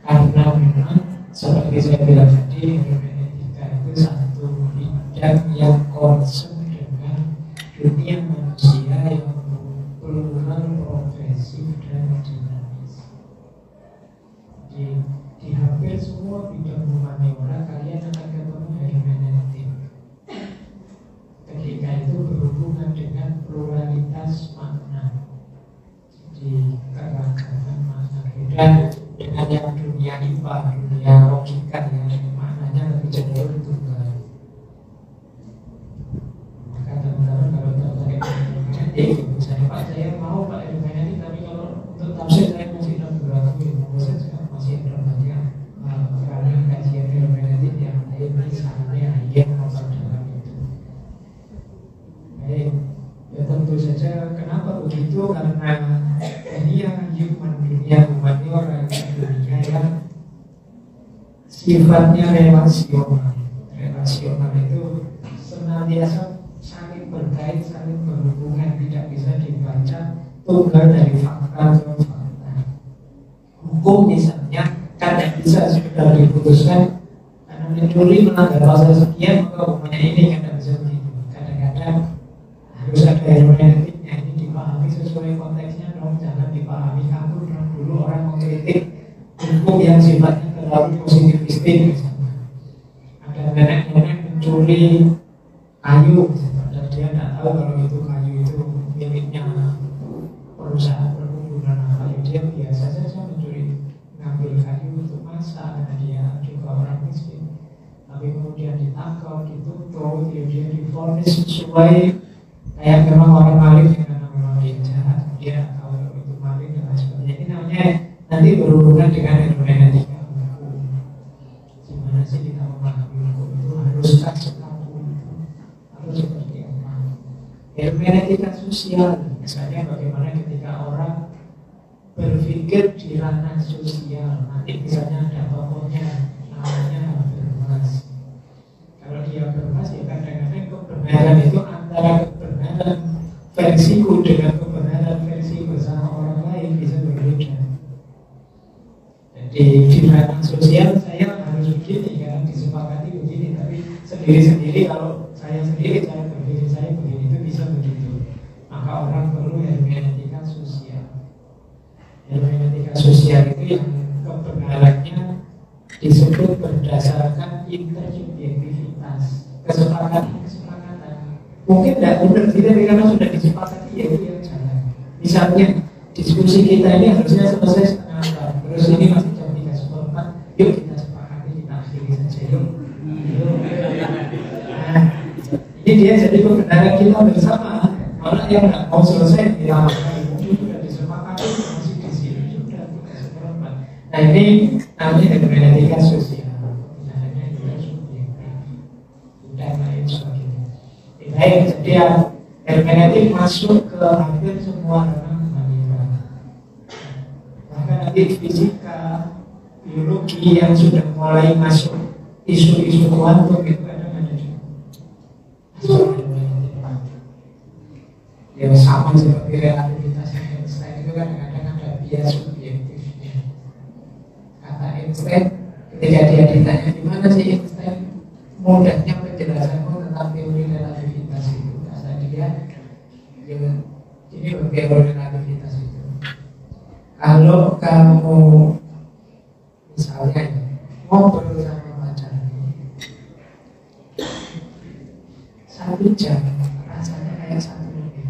Karena memang seperti saya bilang tadi, hermeneutika itu satu bidang yang concern dengan dunia manusia yang plural, progresif, dan dinamis. Di hampir semua bidang humaniora kalian akan ketemu dibandingkan dengan yang dunia IPA, dunia logika yang maknanya lebih cenderung tunggal. Maka teman-teman kalau tertarik dengan misalnya Pak saya mau Pak ini, tapi kalau untuk tafsir saya masih ragu-ragu, masih berbanyak karena kajian hermeneutik yang lain misalnya yang masuk dalam itu. Baik, ya tentu saja kenapa begitu, karena ini yang dunia humaniora, dunia yang sifatnya relasional. Relasional itu senantiasa saling berkait, saling berhubungan, tidak bisa dibaca tunggal dari fakta ke fakta. Hukum misalnya kan yang bisa sudah diputuskan karena mencuri melanggar pasal sekian maka hukumnya ini kan tidak bisa begitu. Kadang-kadang harus ada hermeneutiknya, ini dipahami sesuai konteksnya dong, jangan dipahami kabur dong. Dulu orang mengkritik hukum yang sifatnya terlalu positivistik misalnya. Ada nenek-nenek mencuri kayu dan dia tidak tahu kalau itu kayu itu miliknya perusahaan perkebunan kayu, dia biasa saja mencuri, ngambil kayu untuk masak karena dia juga orang miskin. Tapi kemudian ditangkap, dituntut, dia divonis sesuai kayak memang orang maling yang karena memang dia jahat, dia tahu kalau itu maling dan lain sebagainya. Ini namanya nanti berhubungan dengan hermeneutika hukum. Gimana sih kita memahami hukum itu, haruskah sekaku itu atau seperti apa? Hermeneutika sosial misalnya bagaimana ketika orang berpikir di ranah sosial, nanti misalnya ada tokohnya namanya Habermas. Kalau dia Habermas ya kadang-kadang kebenaran itu antara kebenaran versiku dengan kebenaran versi bersama orang lain bisa berbeda. Jadi di ranah sosial saya harus begini kan, disepakati begini, tapi sendiri-sendiri kalau saya sendiri saya berpikir saya begini itu bisa begitu. Maka orang perlu hermeneutika sosial. Hermeneutika sosial itu yang kebenarannya disebut berdasarkan intersubjektivitas, kesepakatan. Mungkin tidak benar, tapi karena sudah disepakati ya itu yang jalan. Misalnya diskusi kita ini harusnya selesai setengah 4, terus ini masih jam 3:04, yuk kita sepakati, kita akhiri saja yuk. Nah, ini dia jadi kebenaran kita bersama. Malah yang tidak mau selesai dilamakan itu sudah disepakati, masih di sini sudah 3:04. Nah ini namanya hermeneutika sosial. Kebenarannya juga subjektif dan lain sebagainya. Baik, jadi hermeneutik masuk ke hampir semua ranah humaniora. Bahkan nanti fisika, biologi yang sudah mulai masuk isu-isu kuantum itu kadang ada juga. Ya sama seperti relativitas Einstein itu kan kadang ada bias subjektifnya. Kata Einstein ketika dia ditanya gimana sih Einstein mudahnya penjelasanmu tentang teori relativitas itu, kata dia ini teori relativitas itu kalau kamu misalnya ngobrol sama pacarmu 1 jam rasanya kayak 1 menit,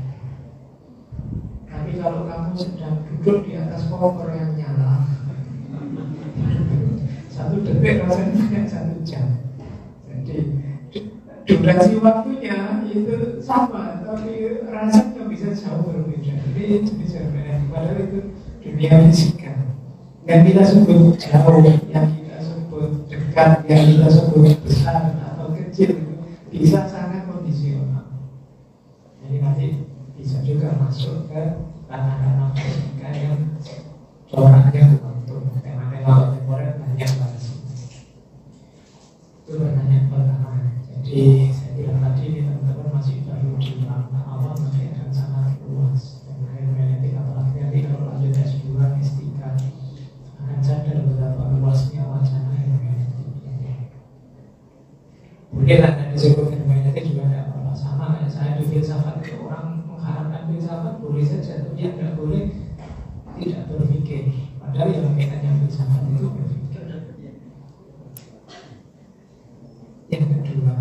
tapi kalau kamu sedang duduk di atas kompor yang nyala 1 detik rasanya kayak 1 jam. Jadi durasi waktunya itu sama, tapi rasanya bisa jauh berbeda. Ini jenis hermeneutik, padahal itu dunia fisika. Yang kita sebut jauh, yang kita sebut dekat, yang kita sebut besar atau kecil itu bisa sangat kondisional. Jadi nanti bisa juga masuk ke ranah-ranah fisika yang coraknya kuantum, tema-tema kontemporer banyak bahas. Itu pertanyaan pertama. Jadi saya bilang tadi ini teman-teman masih baru di langkah awal, masih akan sangat luas. Dan hermeneutik apalagi nanti kalau lanjut S2, S3 akan sadar betapa luasnya wacana hermeneutik ini. Mungkin ada disebut hermeneutik juga tidak apa-apa, sama kayak saya di filsafat itu orang mengharapkan filsafat boleh saja, tapi yang tidak boleh tidak berpikir. Padahal yang kaitannya filsafat itu berpikir. Yang kedua,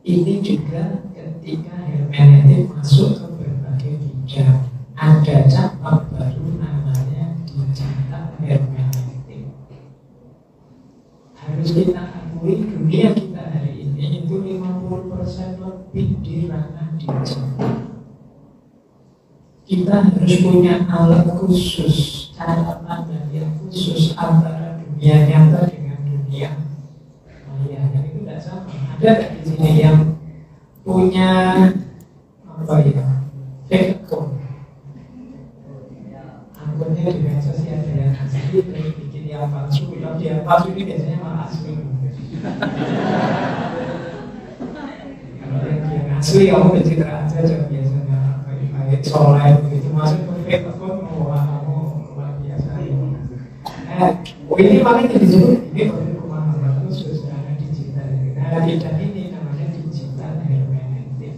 ini juga ketika hermeneutik masuk ke berbagai bidang, ada cabang baru namanya digital dunia kita hari ini itu 50% lebih di ranah digital. Kita harus punya alat khusus, cara pandang yang khusus antara dunia nyata dengan dunia maya. Yang itu tidak sama. Ada nggak di sini yang punya apa ya? Fake account. Akunnya di medsos ada yang asli, terus bikin yang palsu. Kalau dia palsu ini biasanya malah asli. Kalau yang asli kamu pencitraan saja biasanya baik soleh begitu masuk ke fake account mau kamu luar biasa. Ini makanya disebut ini baru pemahaman khusus karena digital. Nah bidang ini namanya digital hermeneutik.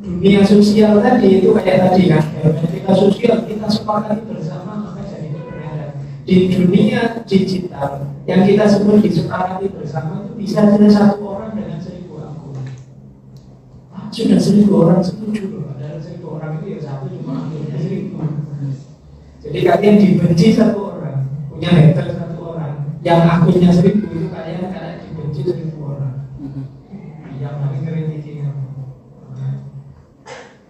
Dunia sosial tadi itu kayak tadi kan, hermeneutika sosial kita sepakati bersama maka jadi kebenaran. Di dunia digital yang kita sebut disepakati bersama itu bisa ada 1 orang dengan 1000 akun. Sudah 1000 orang setuju loh. Ada 1000 orang itu ya satu cuma akunnya 1000. Jadi kalian dibenci 1 orang, punya hater 1 orang, yang akunnya 1000 itu kalian dibenci 1000 orang. Yang paling kritik kamu.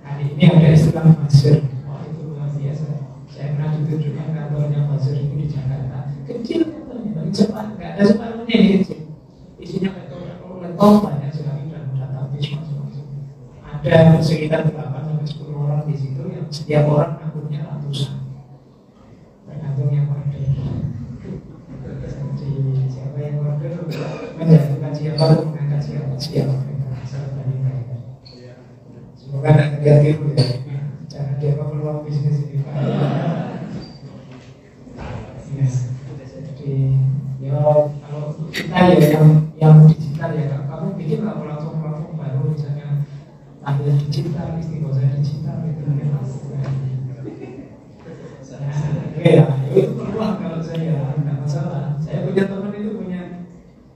Hari ini ada istilah buzzer. Wah itu luar biasa. Saya pernah ditunjukkan kantornya buzzer itu di Jakarta. Kecil kantornya, tapi cepat. Nggak ada separuhnya ini kecil. Isinya laptop banyak sekali dan database masing-masing. Ada sekitar 8-10 orang di situ yang setiap orang akunnya ratusan. Tergantung yang order. Jadi siapa yang order menjatuhkan siapa atau mengangkat siapa. Semoga tidak negatif ya. Jangan dianggap peluang bisnis ini Pak. Jadi ya kalau kita ya yang digital ya kamu bikin platform baru misalnya tampil digital, istiqomah digital itu ya itu peluang kalau saya nggak masalah. Saya punya teman itu punya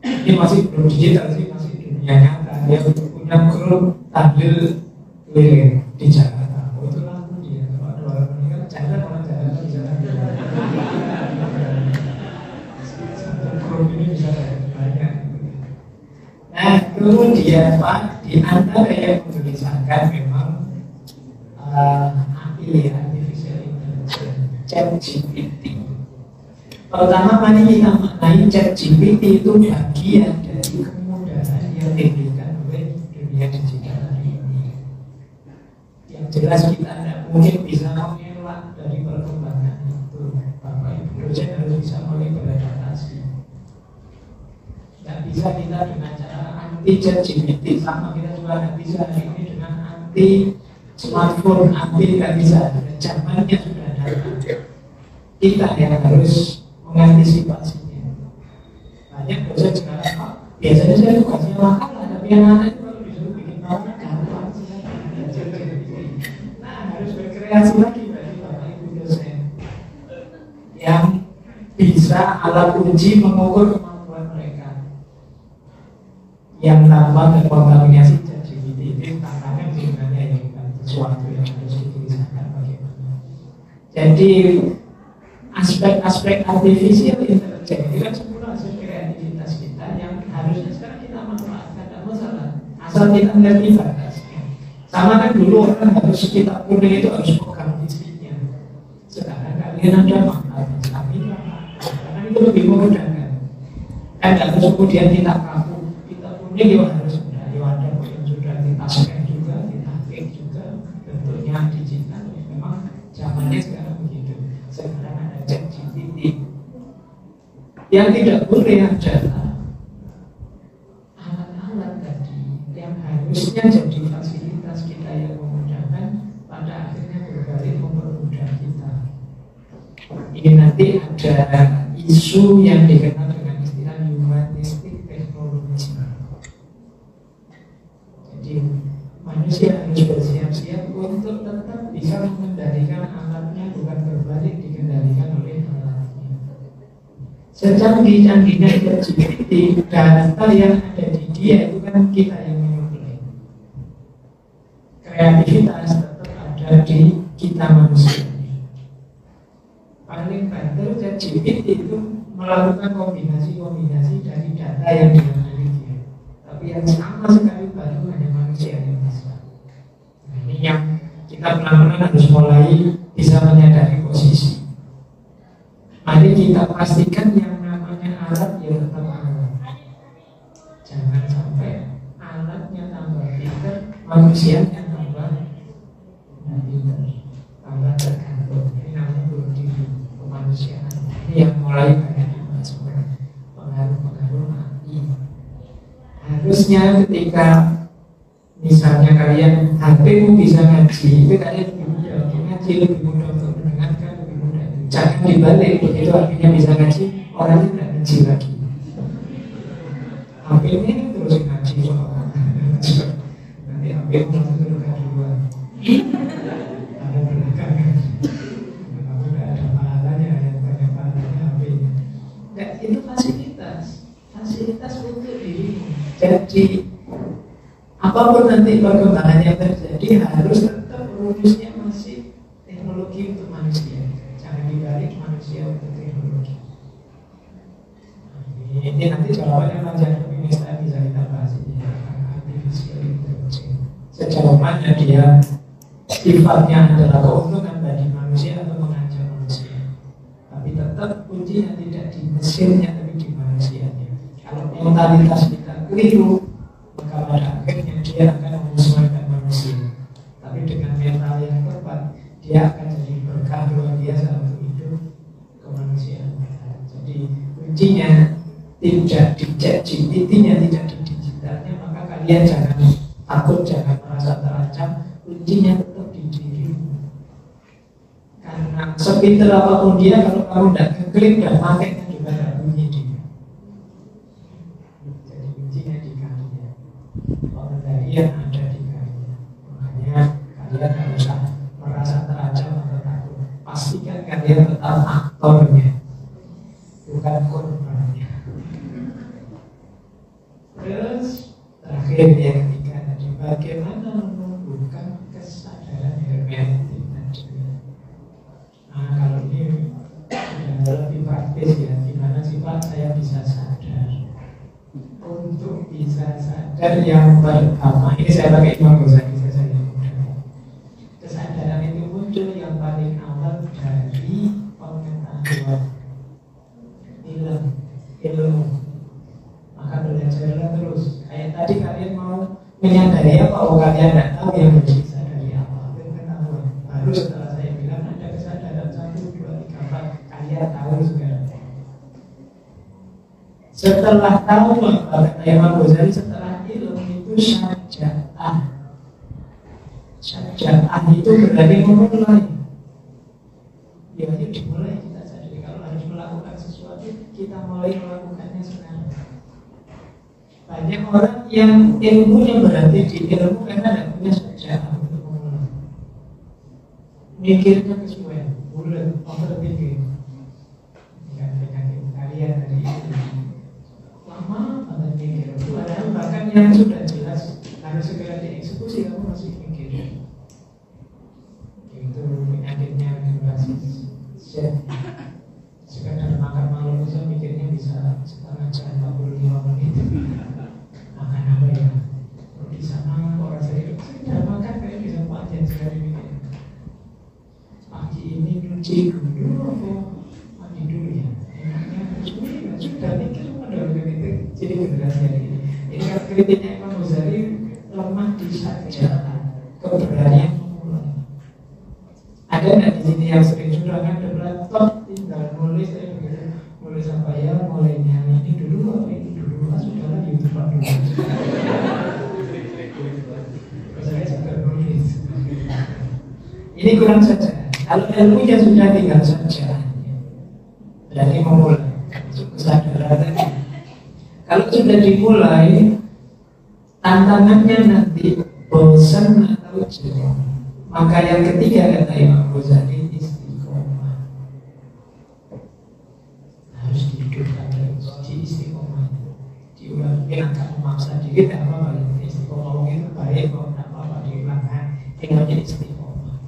ini masih belum digital sih, masih dunia nyata. Dia punya grup tampil keliling di Jakarta. Oh itu laku dia. Kalau ada orang meninggal, jangan orang Jakarta di Jakarta. Satu grup ini bisa banyak. Nah kemudian Pak, di antara yang menulisakan memang artificial intelligence, ChatGPT. Pertama mari kita maknai ChatGPT itu bagian dari kemudahan yang diberikan oleh dunia digital hari ini. Yang jelas kita tidak mungkin bisa mengelak dari perkembangan itu. Bapak Ibu dosen harus bisa mulai beradaptasi. Tidak bisa kita dengan cara anti ChatGPT, sama kita juga tidak bisa hari ini dengan anti smartphone, anti tidak bisa. Zamannya sudah datang. Kita yang harus mengantisipasinya. Banyak dosen sekarang Pak, biasanya saya tugasnya makalah, tapi yang anak itu kalau disuruh bikin makalah gampang. Harus berkreasi lagi bagi Bapak Ibu dosen yang bisa alat uji mengukur kemampuan mereka yang tanpa terkontaminasi ChatGPT. Itu tantangan sebenarnya yang bukan sesuatu yang harus dituliskan bagaimana. Jadi aspek-aspek artificial intelligence itu kan semua hasil kreativitas kita yang harusnya sekarang kita manfaatkan, tidak masalah asal kita ngerti batasnya. Sama kan dulu orang harus kita kuning itu harus pegang fisiknya. Sekarang kalian ada manfaat, tapi karena itu lebih memudahkan. Kan harus kemudian kita kaku, kita kuning juga harus sudah ada yang sudah kita scan juga, kita klik juga, bentuknya digital. Memang zamannya sekarang begitu. Sekarang ada ChatGPT. Yang tidak boleh adalah alat-alat tadi yang harusnya jadi fasilitas kita yang memudahkan, pada akhirnya berbalik mempermudah kita. Ini nanti ada isu yang dikenal dengan istilah humanistic technology. Jadi manusia harus bersiap-siap untuk tetap bisa mengendalikan alatnya, bukan berbalik dikendalikan oleh alatnya. Secanggih-canggihnya ChatGPT, data yang ada di dia itu kan kita yang menyuplai. Kreativitas tetap ada di kita manusia. Paling banter ChatGPT itu melakukan kombinasi-kombinasi dari data yang dia teman-teman harus mulai bisa menyadari posisi. Mari kita pastikan yang namanya alat ya tetap alat. Jangan sampai alatnya tambah pinter, manusianya tambah pinter, tambah tergantung. Ini namanya bunuh diri kemanusiaan. Ini yang mulai banyak dimasukkan pengaruh-pengaruh mati. Harusnya ketika misalnya kalian HP-mu bisa ngaji, itu kalian lebih mudah ngaji, lebih mudah untuk mendengarkan, lebih mudah. Jangan dibalik, begitu artinya bisa ngaji, orangnya tidak ngaji lagi. HP-nya terus ngaji, nanti HP-mu langsung terluka duluan. Ada belakangan, kamu tidak ada pahalanya, yang banyak pahalanya HP-nya. Nah, itu fasilitas untuk dirimu. Jadi apapun nanti perkembangan yang terjadi harus tetap rumusnya masih teknologi untuk manusia. Jangan dibalik manusia untuk teknologi. Ini nanti jawabannya panjang, tapi ini saya bisa kita bahas ini. Artificial intelligence. Sejauh mana dia sifatnya adalah keuntungan bagi manusia atau mengancam manusia. Tapi tetap kuncinya tidak di mesinnya, tapi di manusianya. Kalau mentalitas kita keliru, maka pada akhirnya dia akan menyesuaikan manusia. Tapi dengan mental yang tepat, dia akan jadi berkah luar biasa untuk hidup kemanusiaan. Jadi kuncinya tidak di ChatGPT-nya, tidak di digitalnya, maka kalian jangan takut, jangan merasa terancam. Kuncinya tetap di dirimu. Karena sepinter apapun dia, kalau kamu tidak ngeklik dan makainya juga tidak bunyi dia. Jadi kuncinya di kalian. Yang ada di kalian. Makanya kalian tidak usah merasa terancam atau takut. Pastikan kalian tetap aktornya, bukan korbannya. Terus terakhir yang ketiga tadi, bagaimana menumbuhkan kesadaran hermeneutik tadi. Nah, kalau ini sudah lebih praktis ya, gimana sih Pak saya bisa sadar? Untuk bisa sadar yang pertama, ini saya pakai Imam Ghazali saja yang mudah. Kesadaran itu muncul yang paling awal dari pengetahuan, ilmu. Maka belajarlah terus. Kayak tadi kalian mau menyadari apa? Oh kalian tidak tahu yang bisa dari apa? Pengetahuan. Baru setelah saya bilang ada kesadaran 1, 2, 3, 4, kalian tahu sekarang. Setelah tahu apa kata Imam Ghazali, setelah ilmu itu syaja'ah. Syaja'ah itu berarti memulai. Ya itu dimulai kita sadari. Kalau harus melakukan sesuatu, kita mulai melakukannya sekarang. Banyak orang yang ilmunya berarti di ilmu karena tidak punya syaja'ah untuk memulai. Mikirnya kesuwen, bulat, overthinking. Kalian dari itu lama banget mikir. Padahal bahkan yang sudah jelas harus segera dieksekusi, kamu masih mikir. Itu penyakitnya generasi Z. Sekadar makan malam saja mikirnya bisa setengah jam, 45 menit. Makan apa ya? Roti sana, orang saya sudah makan kayak bisa panjang sekali mikir. Pagi ini nyuci dulu apa mandi dulu ya? Enaknya sudah mikir pada begitu. Jadi generasi ini. Ini kan kritiknya Imam Ghazali lemah di syaja'ah, keberanian memulai. Ada nggak di sini yang sering sudah ada laptop tinggal nulis nulis apa ya, mulainya ini dulu apa ini dulu, sudahlah YouTube dulu. Saya juga nulis. Ini kurang saja. Kalau ilmunya sudah tinggal saja, berarti memulai. Kesadaran tadi. Kalau sudah dimulai, tantangannya nanti bosan atau jenuh. Maka yang ketiga kata Imam Ghazali, istiqomah. Harus dihidupkan terus di istiqomah. Diulangi, agak memaksa diri, tidak apa-apa. Istiqomah itu baik, kok tidak apa-apa diulang. Tinggalnya istiqomah.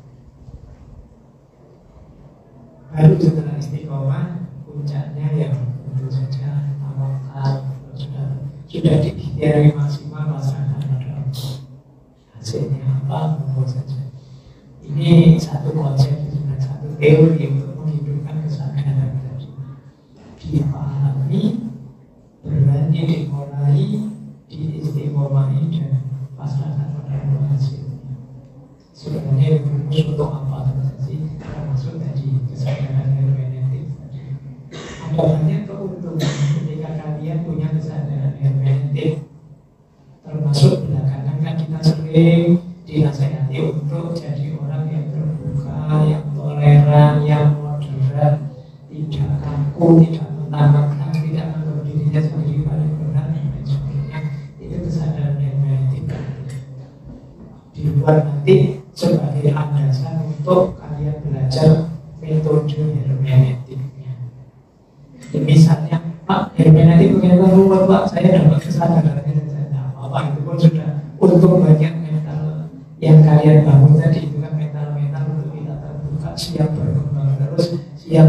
Baru setelah istiqomah, puncaknya yang tentu saja tawakal. Sudah diikhtiari maksimal, pasrahkan pada Allah. Hasilnya apa? Monggo saja. Ini satu konsep, satu teori untuk menghidupkan kesadaran tadi. Dipahami, berani dimulai, diistiqomai dan pasrahkan pada hasilnya. Sebenarnya rumus untuk apa sih? Termasuk tadi kesadaran hermeneutik tadi. Ada banyak keuntungan ketika kalian punya kesadaran hermeneutik. Termasuk belakangan kan kita sering dinasihati untuk jadi orang yang terbuka, yang toleran, yang moderat, tidak kaku, tidak mentang-mentang, tidak menganggap dirinya sebagai paling benar dan lain sebagainya. Itu kesadaran hermeneutik. Di luar nanti sebagai landasan untuk kalian belajar metode hermeneutiknya. Jadi misalnya, Pak, hermeneutik bagaimana rumah Pak? Saya dapat kesadaran apa itu pun sudah untuk banyak mental yang kalian bangun tadi itu kan mental untuk kita terbuka, siap berkembang terus, siap